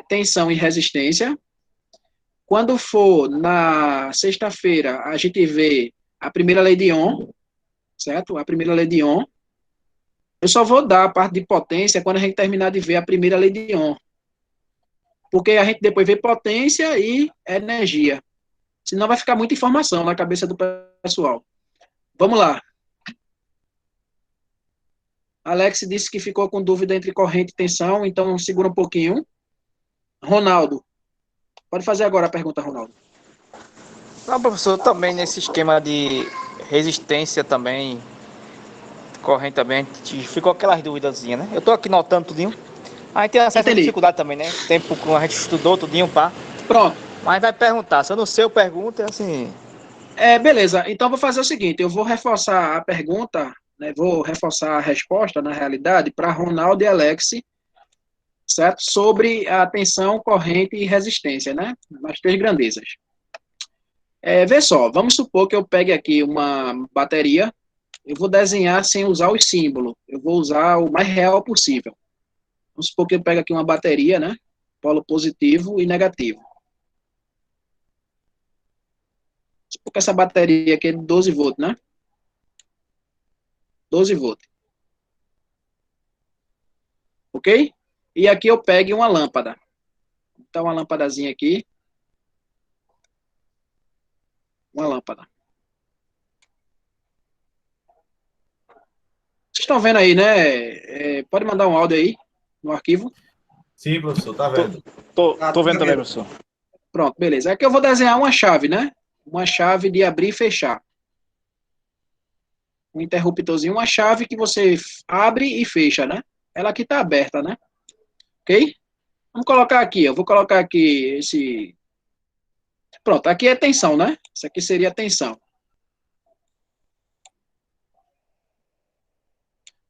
tensão e resistência. Quando for na sexta-feira, a gente vê a primeira lei de Ohm, certo? A primeira lei de Ohm. Eu só vou dar a parte de potência quando a gente terminar de ver a primeira lei de Ohm. Porque a gente depois vê potência e energia. Senão vai ficar muita informação na cabeça do pessoal. Vamos lá. Alex disse que ficou com dúvida entre corrente e tensão, então segura um pouquinho. Ronaldo. Pode fazer agora a pergunta, Ronaldo. Não, professor, também nesse esquema de resistência também, corrente também, ficou aquelas duvidazinhas, né? Eu tô aqui notando tudinho. Aí tem uma certa dificuldade também, né? Tempo que a gente estudou tudinho, pá. Pronto. Mas vai perguntar, se eu não sei, eu pergunto, assim... Beleza. Então vou fazer o seguinte, eu vou reforçar a pergunta, né? Vou reforçar a resposta, na realidade, para Ronaldo e Alex, certo? Sobre a tensão, corrente e resistência, né? As três grandezas. Vê só, vamos supor que eu pegue aqui uma bateria, eu vou desenhar sem usar os símbolos, eu vou usar o mais real possível. Vamos supor que eu pego aqui uma bateria, né? Polo positivo e negativo. Vamos supor que essa bateria aqui é de 12 volts, né? 12 volts. Ok? E aqui eu pego uma lâmpada. Então, uma lâmpadazinha aqui. Uma lâmpada. Vocês estão vendo aí, né? Pode mandar um áudio aí, no arquivo. Sim, professor, tá vendo. Tô vendo também, professor. Pronto, beleza. Aqui eu vou desenhar uma chave, né? Uma chave de abrir e fechar. Um interruptorzinho, uma chave que você abre e fecha, né? Ela aqui tá aberta, né? Ok? Vamos colocar aqui, eu vou colocar aqui esse... Pronto, aqui é tensão, né? Isso aqui seria tensão.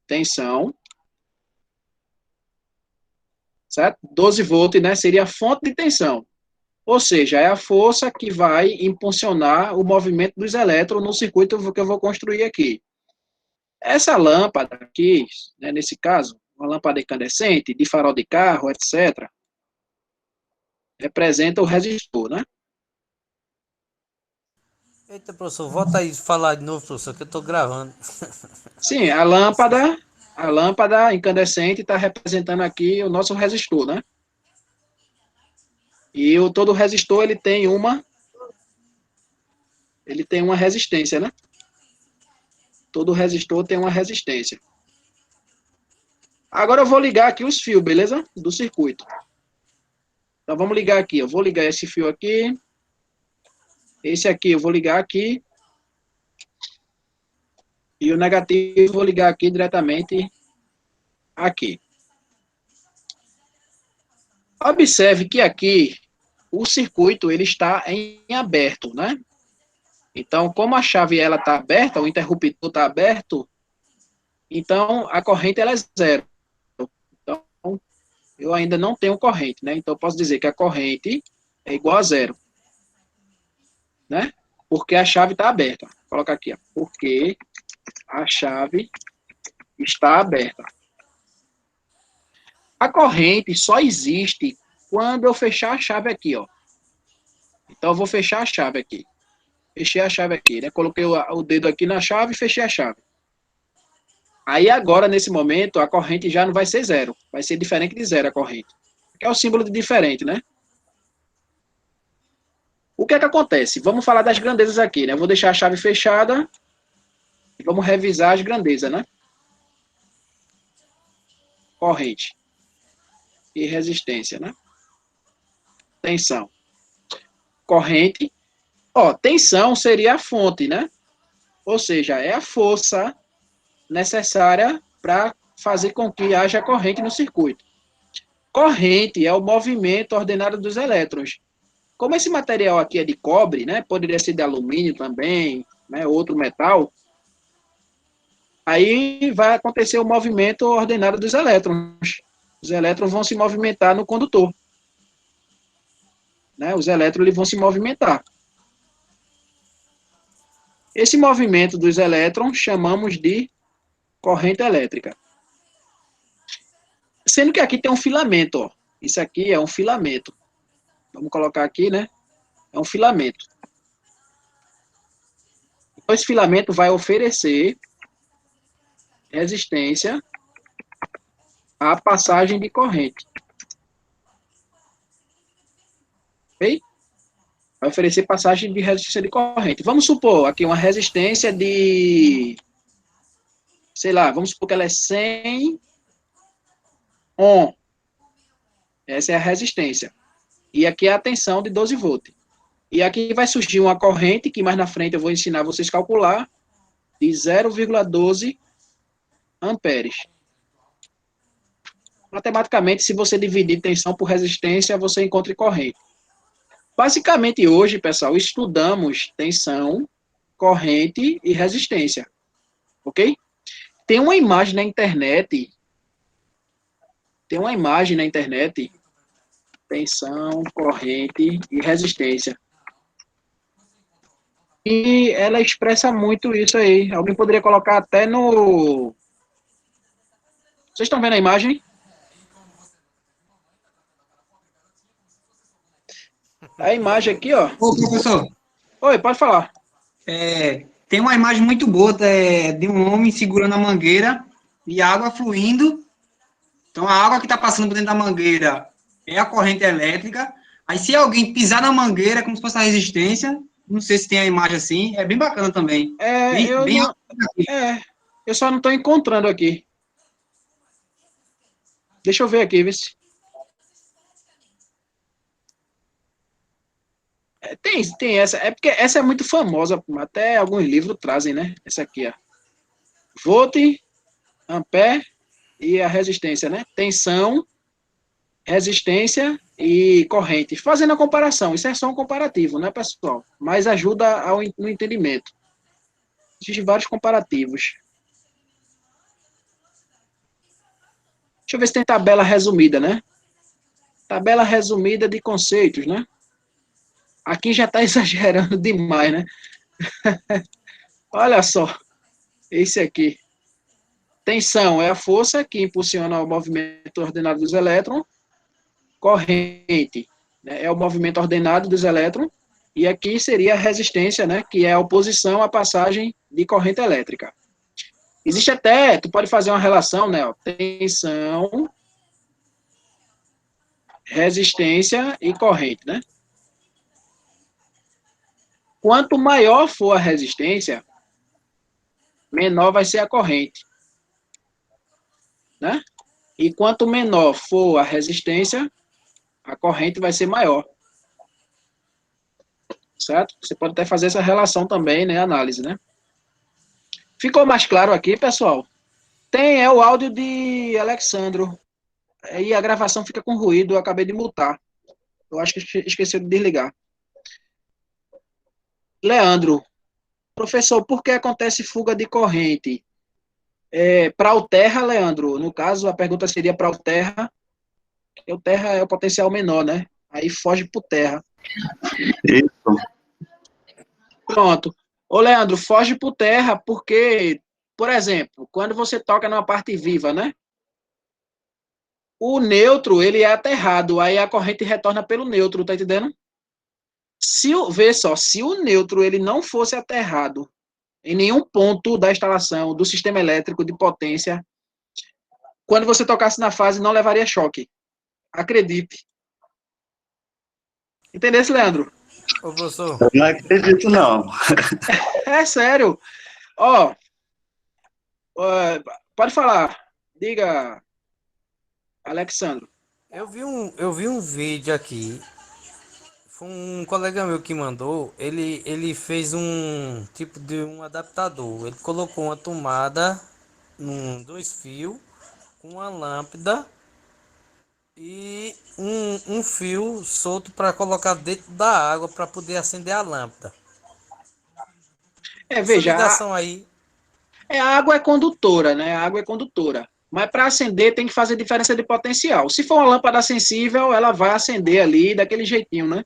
Tensão. Certo? 12 volts, né? Seria a fonte de tensão. Ou seja, é a força que vai impulsionar o movimento dos elétrons no circuito que eu vou construir aqui. Essa lâmpada aqui, né, nesse caso, uma lâmpada incandescente, de farol de carro, etc., representa o resistor, né? Eita, professor, volta aí falar de novo, professor, que eu tô gravando. Sim, a lâmpada incandescente está representando aqui o nosso resistor, né? E todo resistor ele tem uma resistência, né? Todo resistor tem uma resistência. Agora eu vou ligar aqui os fios, beleza? Do circuito. Então vamos ligar aqui. Eu vou ligar esse fio aqui. Esse aqui eu vou ligar aqui. E o negativo eu vou ligar aqui diretamente aqui. Observe que aqui o circuito ele está em aberto, né? Então, como a chave ela está aberta, o interruptor está aberto, então a corrente ela é zero. Então, eu ainda não tenho corrente, né? Então, eu posso dizer que a corrente é igual a zero, né? Porque a chave está aberta. Vou colocar aqui, ó. Porque a chave está aberta. A corrente só existe quando eu fechar a chave aqui, ó. Então, eu vou fechar a chave aqui. Fechei a chave aqui, né? Coloquei o dedo aqui na chave e fechei a chave. Aí, agora, nesse momento, a corrente já não vai ser zero. Vai ser diferente de zero a corrente. Que é o símbolo de diferente, né? O que é que acontece? Vamos falar das grandezas aqui, né? Eu vou deixar a chave fechada e vamos revisar as grandezas, né? Corrente e resistência, né? Tensão. Corrente. Ó, tensão seria a fonte, né? Ou seja, é a força necessária para fazer com que haja corrente no circuito. Corrente é o movimento ordenado dos elétrons. Como esse material aqui é de cobre, né? Poderia ser de alumínio também, né? Outro metal. Aí vai acontecer o movimento ordenado dos elétrons. Os elétrons vão se movimentar no condutor. Né? Os elétrons eles vão se movimentar. Esse movimento dos elétrons chamamos de corrente elétrica. Sendo que aqui tem um filamento, ó. Isso aqui é um filamento. Vamos colocar aqui, né? É um filamento. Então, esse filamento vai oferecer resistência à passagem de corrente. Ok? Vai oferecer passagem de resistência de corrente. Vamos supor aqui uma resistência de... Sei lá, vamos supor que ela é 100 ohm. Essa é a resistência. E aqui é a tensão de 12 volts. E aqui vai surgir uma corrente, que mais na frente eu vou ensinar vocês a calcular, de 0,12 amperes. Matematicamente, se você dividir tensão por resistência, você encontra corrente. Basicamente, hoje, pessoal, estudamos tensão, corrente e resistência. Ok? Tem uma imagem na internet. Tensão, corrente e resistência. E ela expressa muito isso aí. Alguém poderia colocar até no... Vocês estão vendo a imagem? A imagem aqui, ó. Ô, professor. Oi, pode falar. Tem uma imagem muito boa de um homem segurando a mangueira e a água fluindo. Então, a água que está passando por dentro da mangueira é a corrente elétrica. Aí, se alguém pisar na mangueira, como se fosse a resistência, não sei se tem a imagem assim, é bem bacana também. Eu só não estou encontrando aqui. Deixa eu ver aqui, vê se... Tem essa, é porque essa é muito famosa, até alguns livros trazem, né? Essa aqui, ó. Volt, ampere e a resistência, né? Tensão, resistência e corrente. Fazendo a comparação, isso é só um comparativo, né, pessoal? Mas ajuda no entendimento. Existem vários comparativos. Deixa eu ver se tem tabela resumida, né? Tabela resumida de conceitos, né? Aqui já está exagerando demais, né? Olha só. Esse aqui. Tensão é a força que impulsiona o movimento ordenado dos elétrons. Corrente, né, é o movimento ordenado dos elétrons. E aqui seria a resistência, né? Que é a oposição à passagem de corrente elétrica. Existe até, tu pode fazer uma relação, né? Ó, tensão, resistência e corrente, né? Quanto maior for a resistência, menor vai ser a corrente, né? E quanto menor for a resistência, a corrente vai ser maior. Certo? Você pode até fazer essa relação também, né? Análise, né? Ficou mais claro aqui, pessoal? Tem o áudio de Alexandro. E a gravação fica com ruído, eu acabei de mutar. Eu acho que esqueci de desligar. Leandro, professor, por que acontece fuga de corrente? Para o terra, Leandro, no caso, a pergunta seria para o terra, porque o terra é o potencial menor, né? Aí foge para o terra. Isso. Pronto. Ô, Leandro, foge para o terra porque, por exemplo, quando você toca numa parte viva, né? o neutro, ele é aterrado, aí a corrente retorna pelo neutro, tá entendendo? Vê só, se o neutro ele não fosse aterrado em nenhum ponto da instalação do sistema elétrico de potência, quando você tocasse na fase, não levaria choque. Acredite. Entendeu, Leandro? Ô, professor. Eu não acredito, não. É sério. Ó, pode falar. Diga, Alexandro. Eu vi um vídeo aqui. Foi um colega meu que mandou. Ele fez um tipo de um adaptador. Ele colocou uma tomada dois fios com uma lâmpada e um fio solto para colocar dentro da água para poder acender a lâmpada. Essa Veja, ligação aí. A água é condutora, né? A água é condutora. Mas para acender tem que fazer diferença de potencial. Se for uma lâmpada sensível, ela vai acender ali daquele jeitinho, né?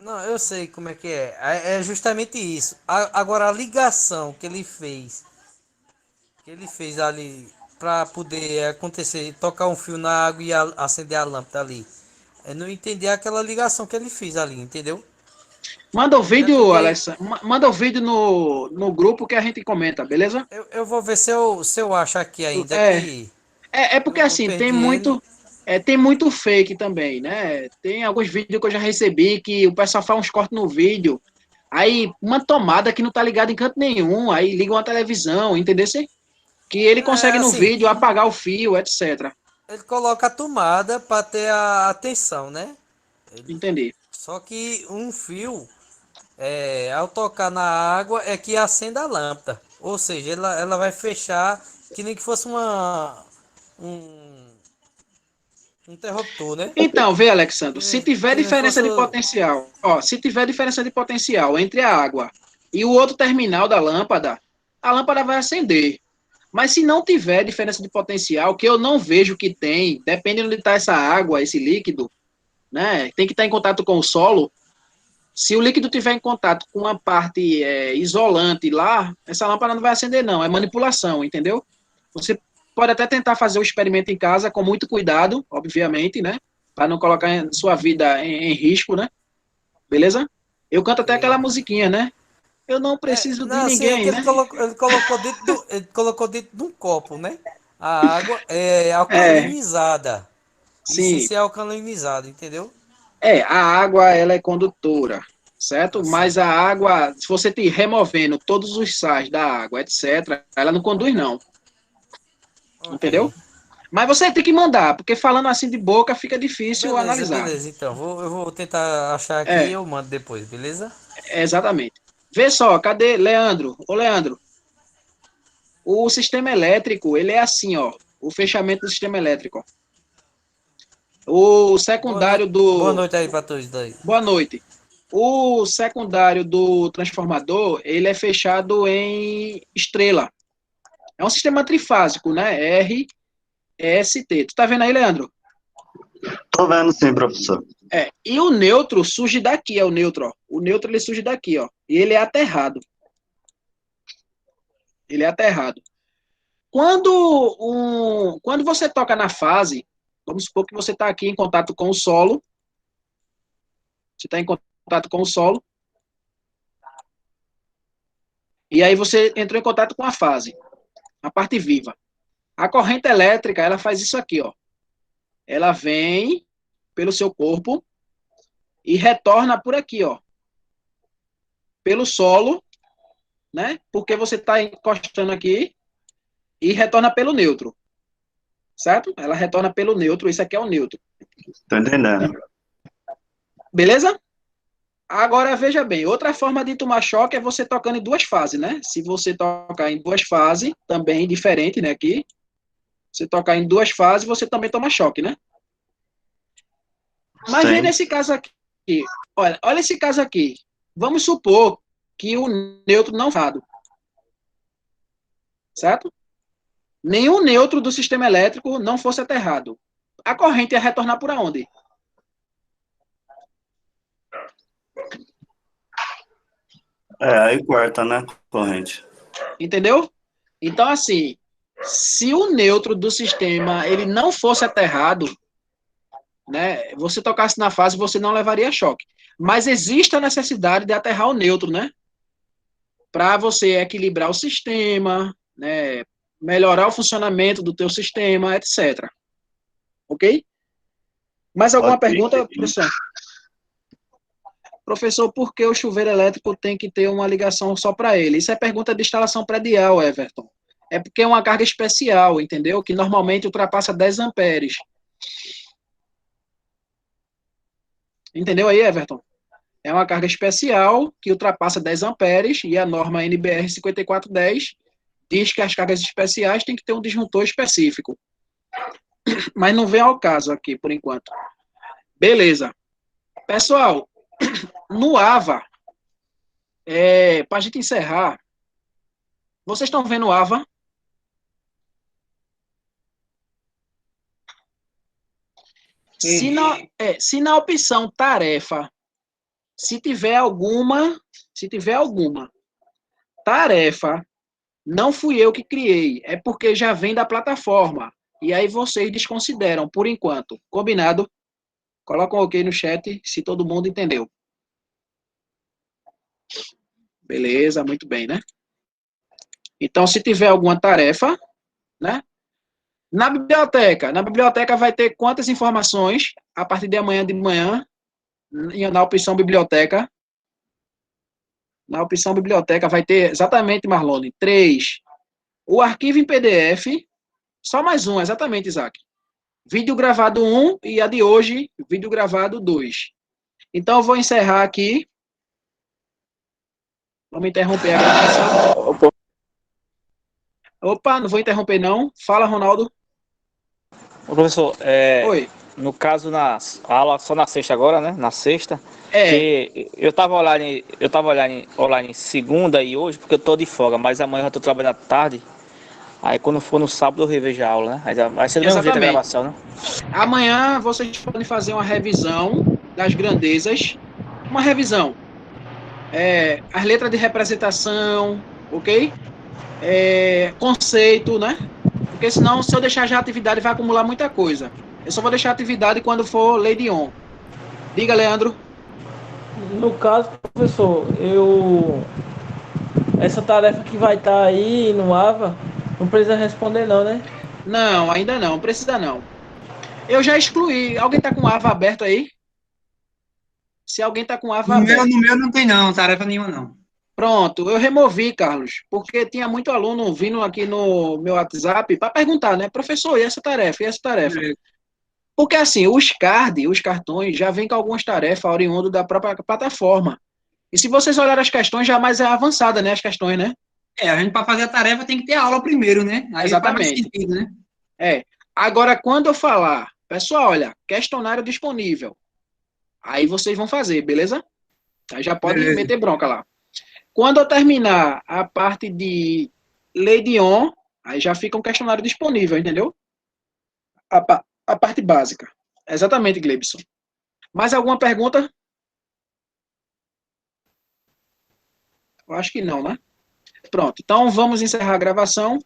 Não, eu sei como é que é. É justamente isso. Agora a ligação que ele fez ali para poder acontecer, tocar um fio na água e acender a lâmpada ali. Eu não entendi aquela ligação que ele fez ali, entendeu? Manda o vídeo, Alessandro. Manda o vídeo no grupo que a gente comenta, beleza? Eu vou ver se eu acho aqui ainda. É porque assim, tem muito fake também, né? Tem alguns vídeos que eu já recebi que o pessoal faz uns cortes no vídeo, aí uma tomada que não tá ligada em canto nenhum, aí liga uma televisão, entendeu? Que ele consegue no vídeo apagar o fio, etc. Ele coloca a tomada para ter a atenção, né? Entendi. Só que um fio, ao tocar na água, é que acende a lâmpada. Ou seja, ela vai fechar que nem que fosse um interruptor, né? Então, vê, Alexandre, se tiver diferença de potencial, se tiver diferença de potencial entre a água e o outro terminal da lâmpada, a lâmpada vai acender. Mas se não tiver diferença de potencial, que eu não vejo que tem, depende de onde está essa água, esse líquido, né? Tem que estar em contato com o solo. Se o líquido tiver em contato com uma parte isolante lá, essa lâmpada não vai acender, não. É manipulação, entendeu? Você pode até tentar fazer o experimento em casa com muito cuidado, obviamente, né? Para não colocar sua vida em risco, né? Beleza? Eu canto até aquela musiquinha, né? Eu não preciso de ninguém, né? Ele colocou dentro de um copo, né? A água é alcalinizada. Sim. Isso é alcalinizado, entendeu? A água, ela é condutora, certo? Mas a água, se você te removendo todos os sais da água, etc., ela não conduz, não. Okay. Entendeu? Mas você tem que mandar, porque falando assim de boca fica difícil analisar. Beleza, então. Eu vou tentar achar aqui e eu mando depois, beleza? Exatamente. Vê só, cadê Leandro? Ô, Leandro, o sistema elétrico, ele é assim, ó. O fechamento do sistema elétrico. O secundário Boa noite aí para todos daí. Boa noite. O secundário do transformador, ele é fechado em estrela. É um sistema trifásico, né? RST. Tu tá vendo aí, Leandro? Tô vendo sim, professor. E o neutro surge daqui, o neutro, ó. O neutro, ele surge daqui, ó. E ele é aterrado. Ele é aterrado. Quando você toca na fase, vamos supor que você está aqui em contato com o solo. Você está em contato com o solo. E aí você entrou em contato com a fase, a parte viva. A corrente elétrica, ela faz isso aqui, ó. Ela vem pelo seu corpo e retorna por aqui, ó. Pelo solo, né? Porque você está encostando aqui e retorna pelo neutro. Certo? Ela retorna pelo neutro. Isso aqui é o neutro. Tô entendendo. Beleza? Agora, veja bem. Outra forma de tomar choque é você tocando em duas fases, né? Se você tocar em duas fases, também diferente, né? Aqui. Você tocar em duas fases, você também toma choque, né? Mas vem nesse caso aqui. Olha esse caso aqui. Vamos supor que o neutro não fado. Certo? Nenhum neutro do sistema elétrico não fosse aterrado. A corrente ia retornar por onde? Aí corta, né? Corrente. Entendeu? Então, assim, se o neutro do sistema ele não fosse aterrado, né? Você tocasse na fase, você não levaria choque. Mas existe a necessidade de aterrar o neutro, né? Para você equilibrar o sistema, né? Melhorar o funcionamento do teu sistema, etc. Ok? Mais alguma pergunta, professor? Professor, por que o chuveiro elétrico tem que ter uma ligação só para ele? Isso é pergunta de instalação predial, Everton. É porque é uma carga especial, entendeu? Que normalmente ultrapassa 10 amperes. Entendeu aí, Everton? É uma carga especial que ultrapassa 10 amperes e a norma NBR 5410 diz que as cargas especiais têm que ter um disjuntor específico. Mas não vem ao caso aqui, por enquanto. Beleza. Pessoal, no AVA, para a gente encerrar, vocês estão vendo o AVA? Se na opção tarefa, se tiver alguma tarefa, não fui eu que criei, é porque já vem da plataforma. E aí vocês desconsideram, por enquanto. Combinado? Coloca um ok no chat, se todo mundo entendeu. Beleza, muito bem, né? Então, se tiver alguma tarefa, né? Na biblioteca vai ter quantas informações a partir de amanhã de manhã, na opção biblioteca? Na opção biblioteca vai ter exatamente, Marlone, 3. O arquivo em PDF, só mais um, exatamente, Isaac. Vídeo gravado 1 e a de hoje, vídeo gravado 2. Então, eu vou encerrar aqui. Vamos interromper a gravação. Opa, não vou interromper, não. Fala, Ronaldo. Ô, professor, Oi. No caso, a aula só na sexta agora, né? Na sexta. Que eu tava online segunda e hoje, porque eu tô de folga, mas amanhã eu tô trabalhando à tarde. Aí quando for no sábado eu revejo a aula, né? Aí vai ser do mesmo jeito a gravação, né? Amanhã vocês podem fazer uma revisão das grandezas. Uma revisão. As letras de representação, ok? Conceito, né? Porque senão, se eu deixar já a atividade, vai acumular muita coisa. Eu só vou deixar a atividade quando for Lady On. Diga, Leandro. No caso, professor, essa tarefa que vai estar aí no AVA, não precisa responder não, né? Não, ainda não, precisa não. Eu já excluí. Alguém tá com o AVA aberto aí? Se alguém tá com o AVA aberto. No meu não tem não, tarefa nenhuma não. Pronto, eu removi, Carlos, porque tinha muito aluno vindo aqui no meu WhatsApp para perguntar, né? Professor, e essa tarefa? E essa tarefa? Porque assim, os cartões, já vêm com algumas tarefas oriundas da própria plataforma. E se vocês olharem as questões, já mais é avançada, né? As questões, né? A gente para fazer a tarefa tem que ter aula primeiro, né? Aí exatamente. Faz sentido, né? Agora, quando eu falar, pessoal, olha, questionário disponível. Aí vocês vão fazer, beleza? Aí já pode meter bronca lá. Quando eu terminar a parte de Lady On, aí já fica um questionário disponível, entendeu? A parte básica. Exatamente, Gleibson. Mais alguma pergunta? Eu acho que não, né? Pronto, então vamos encerrar a gravação.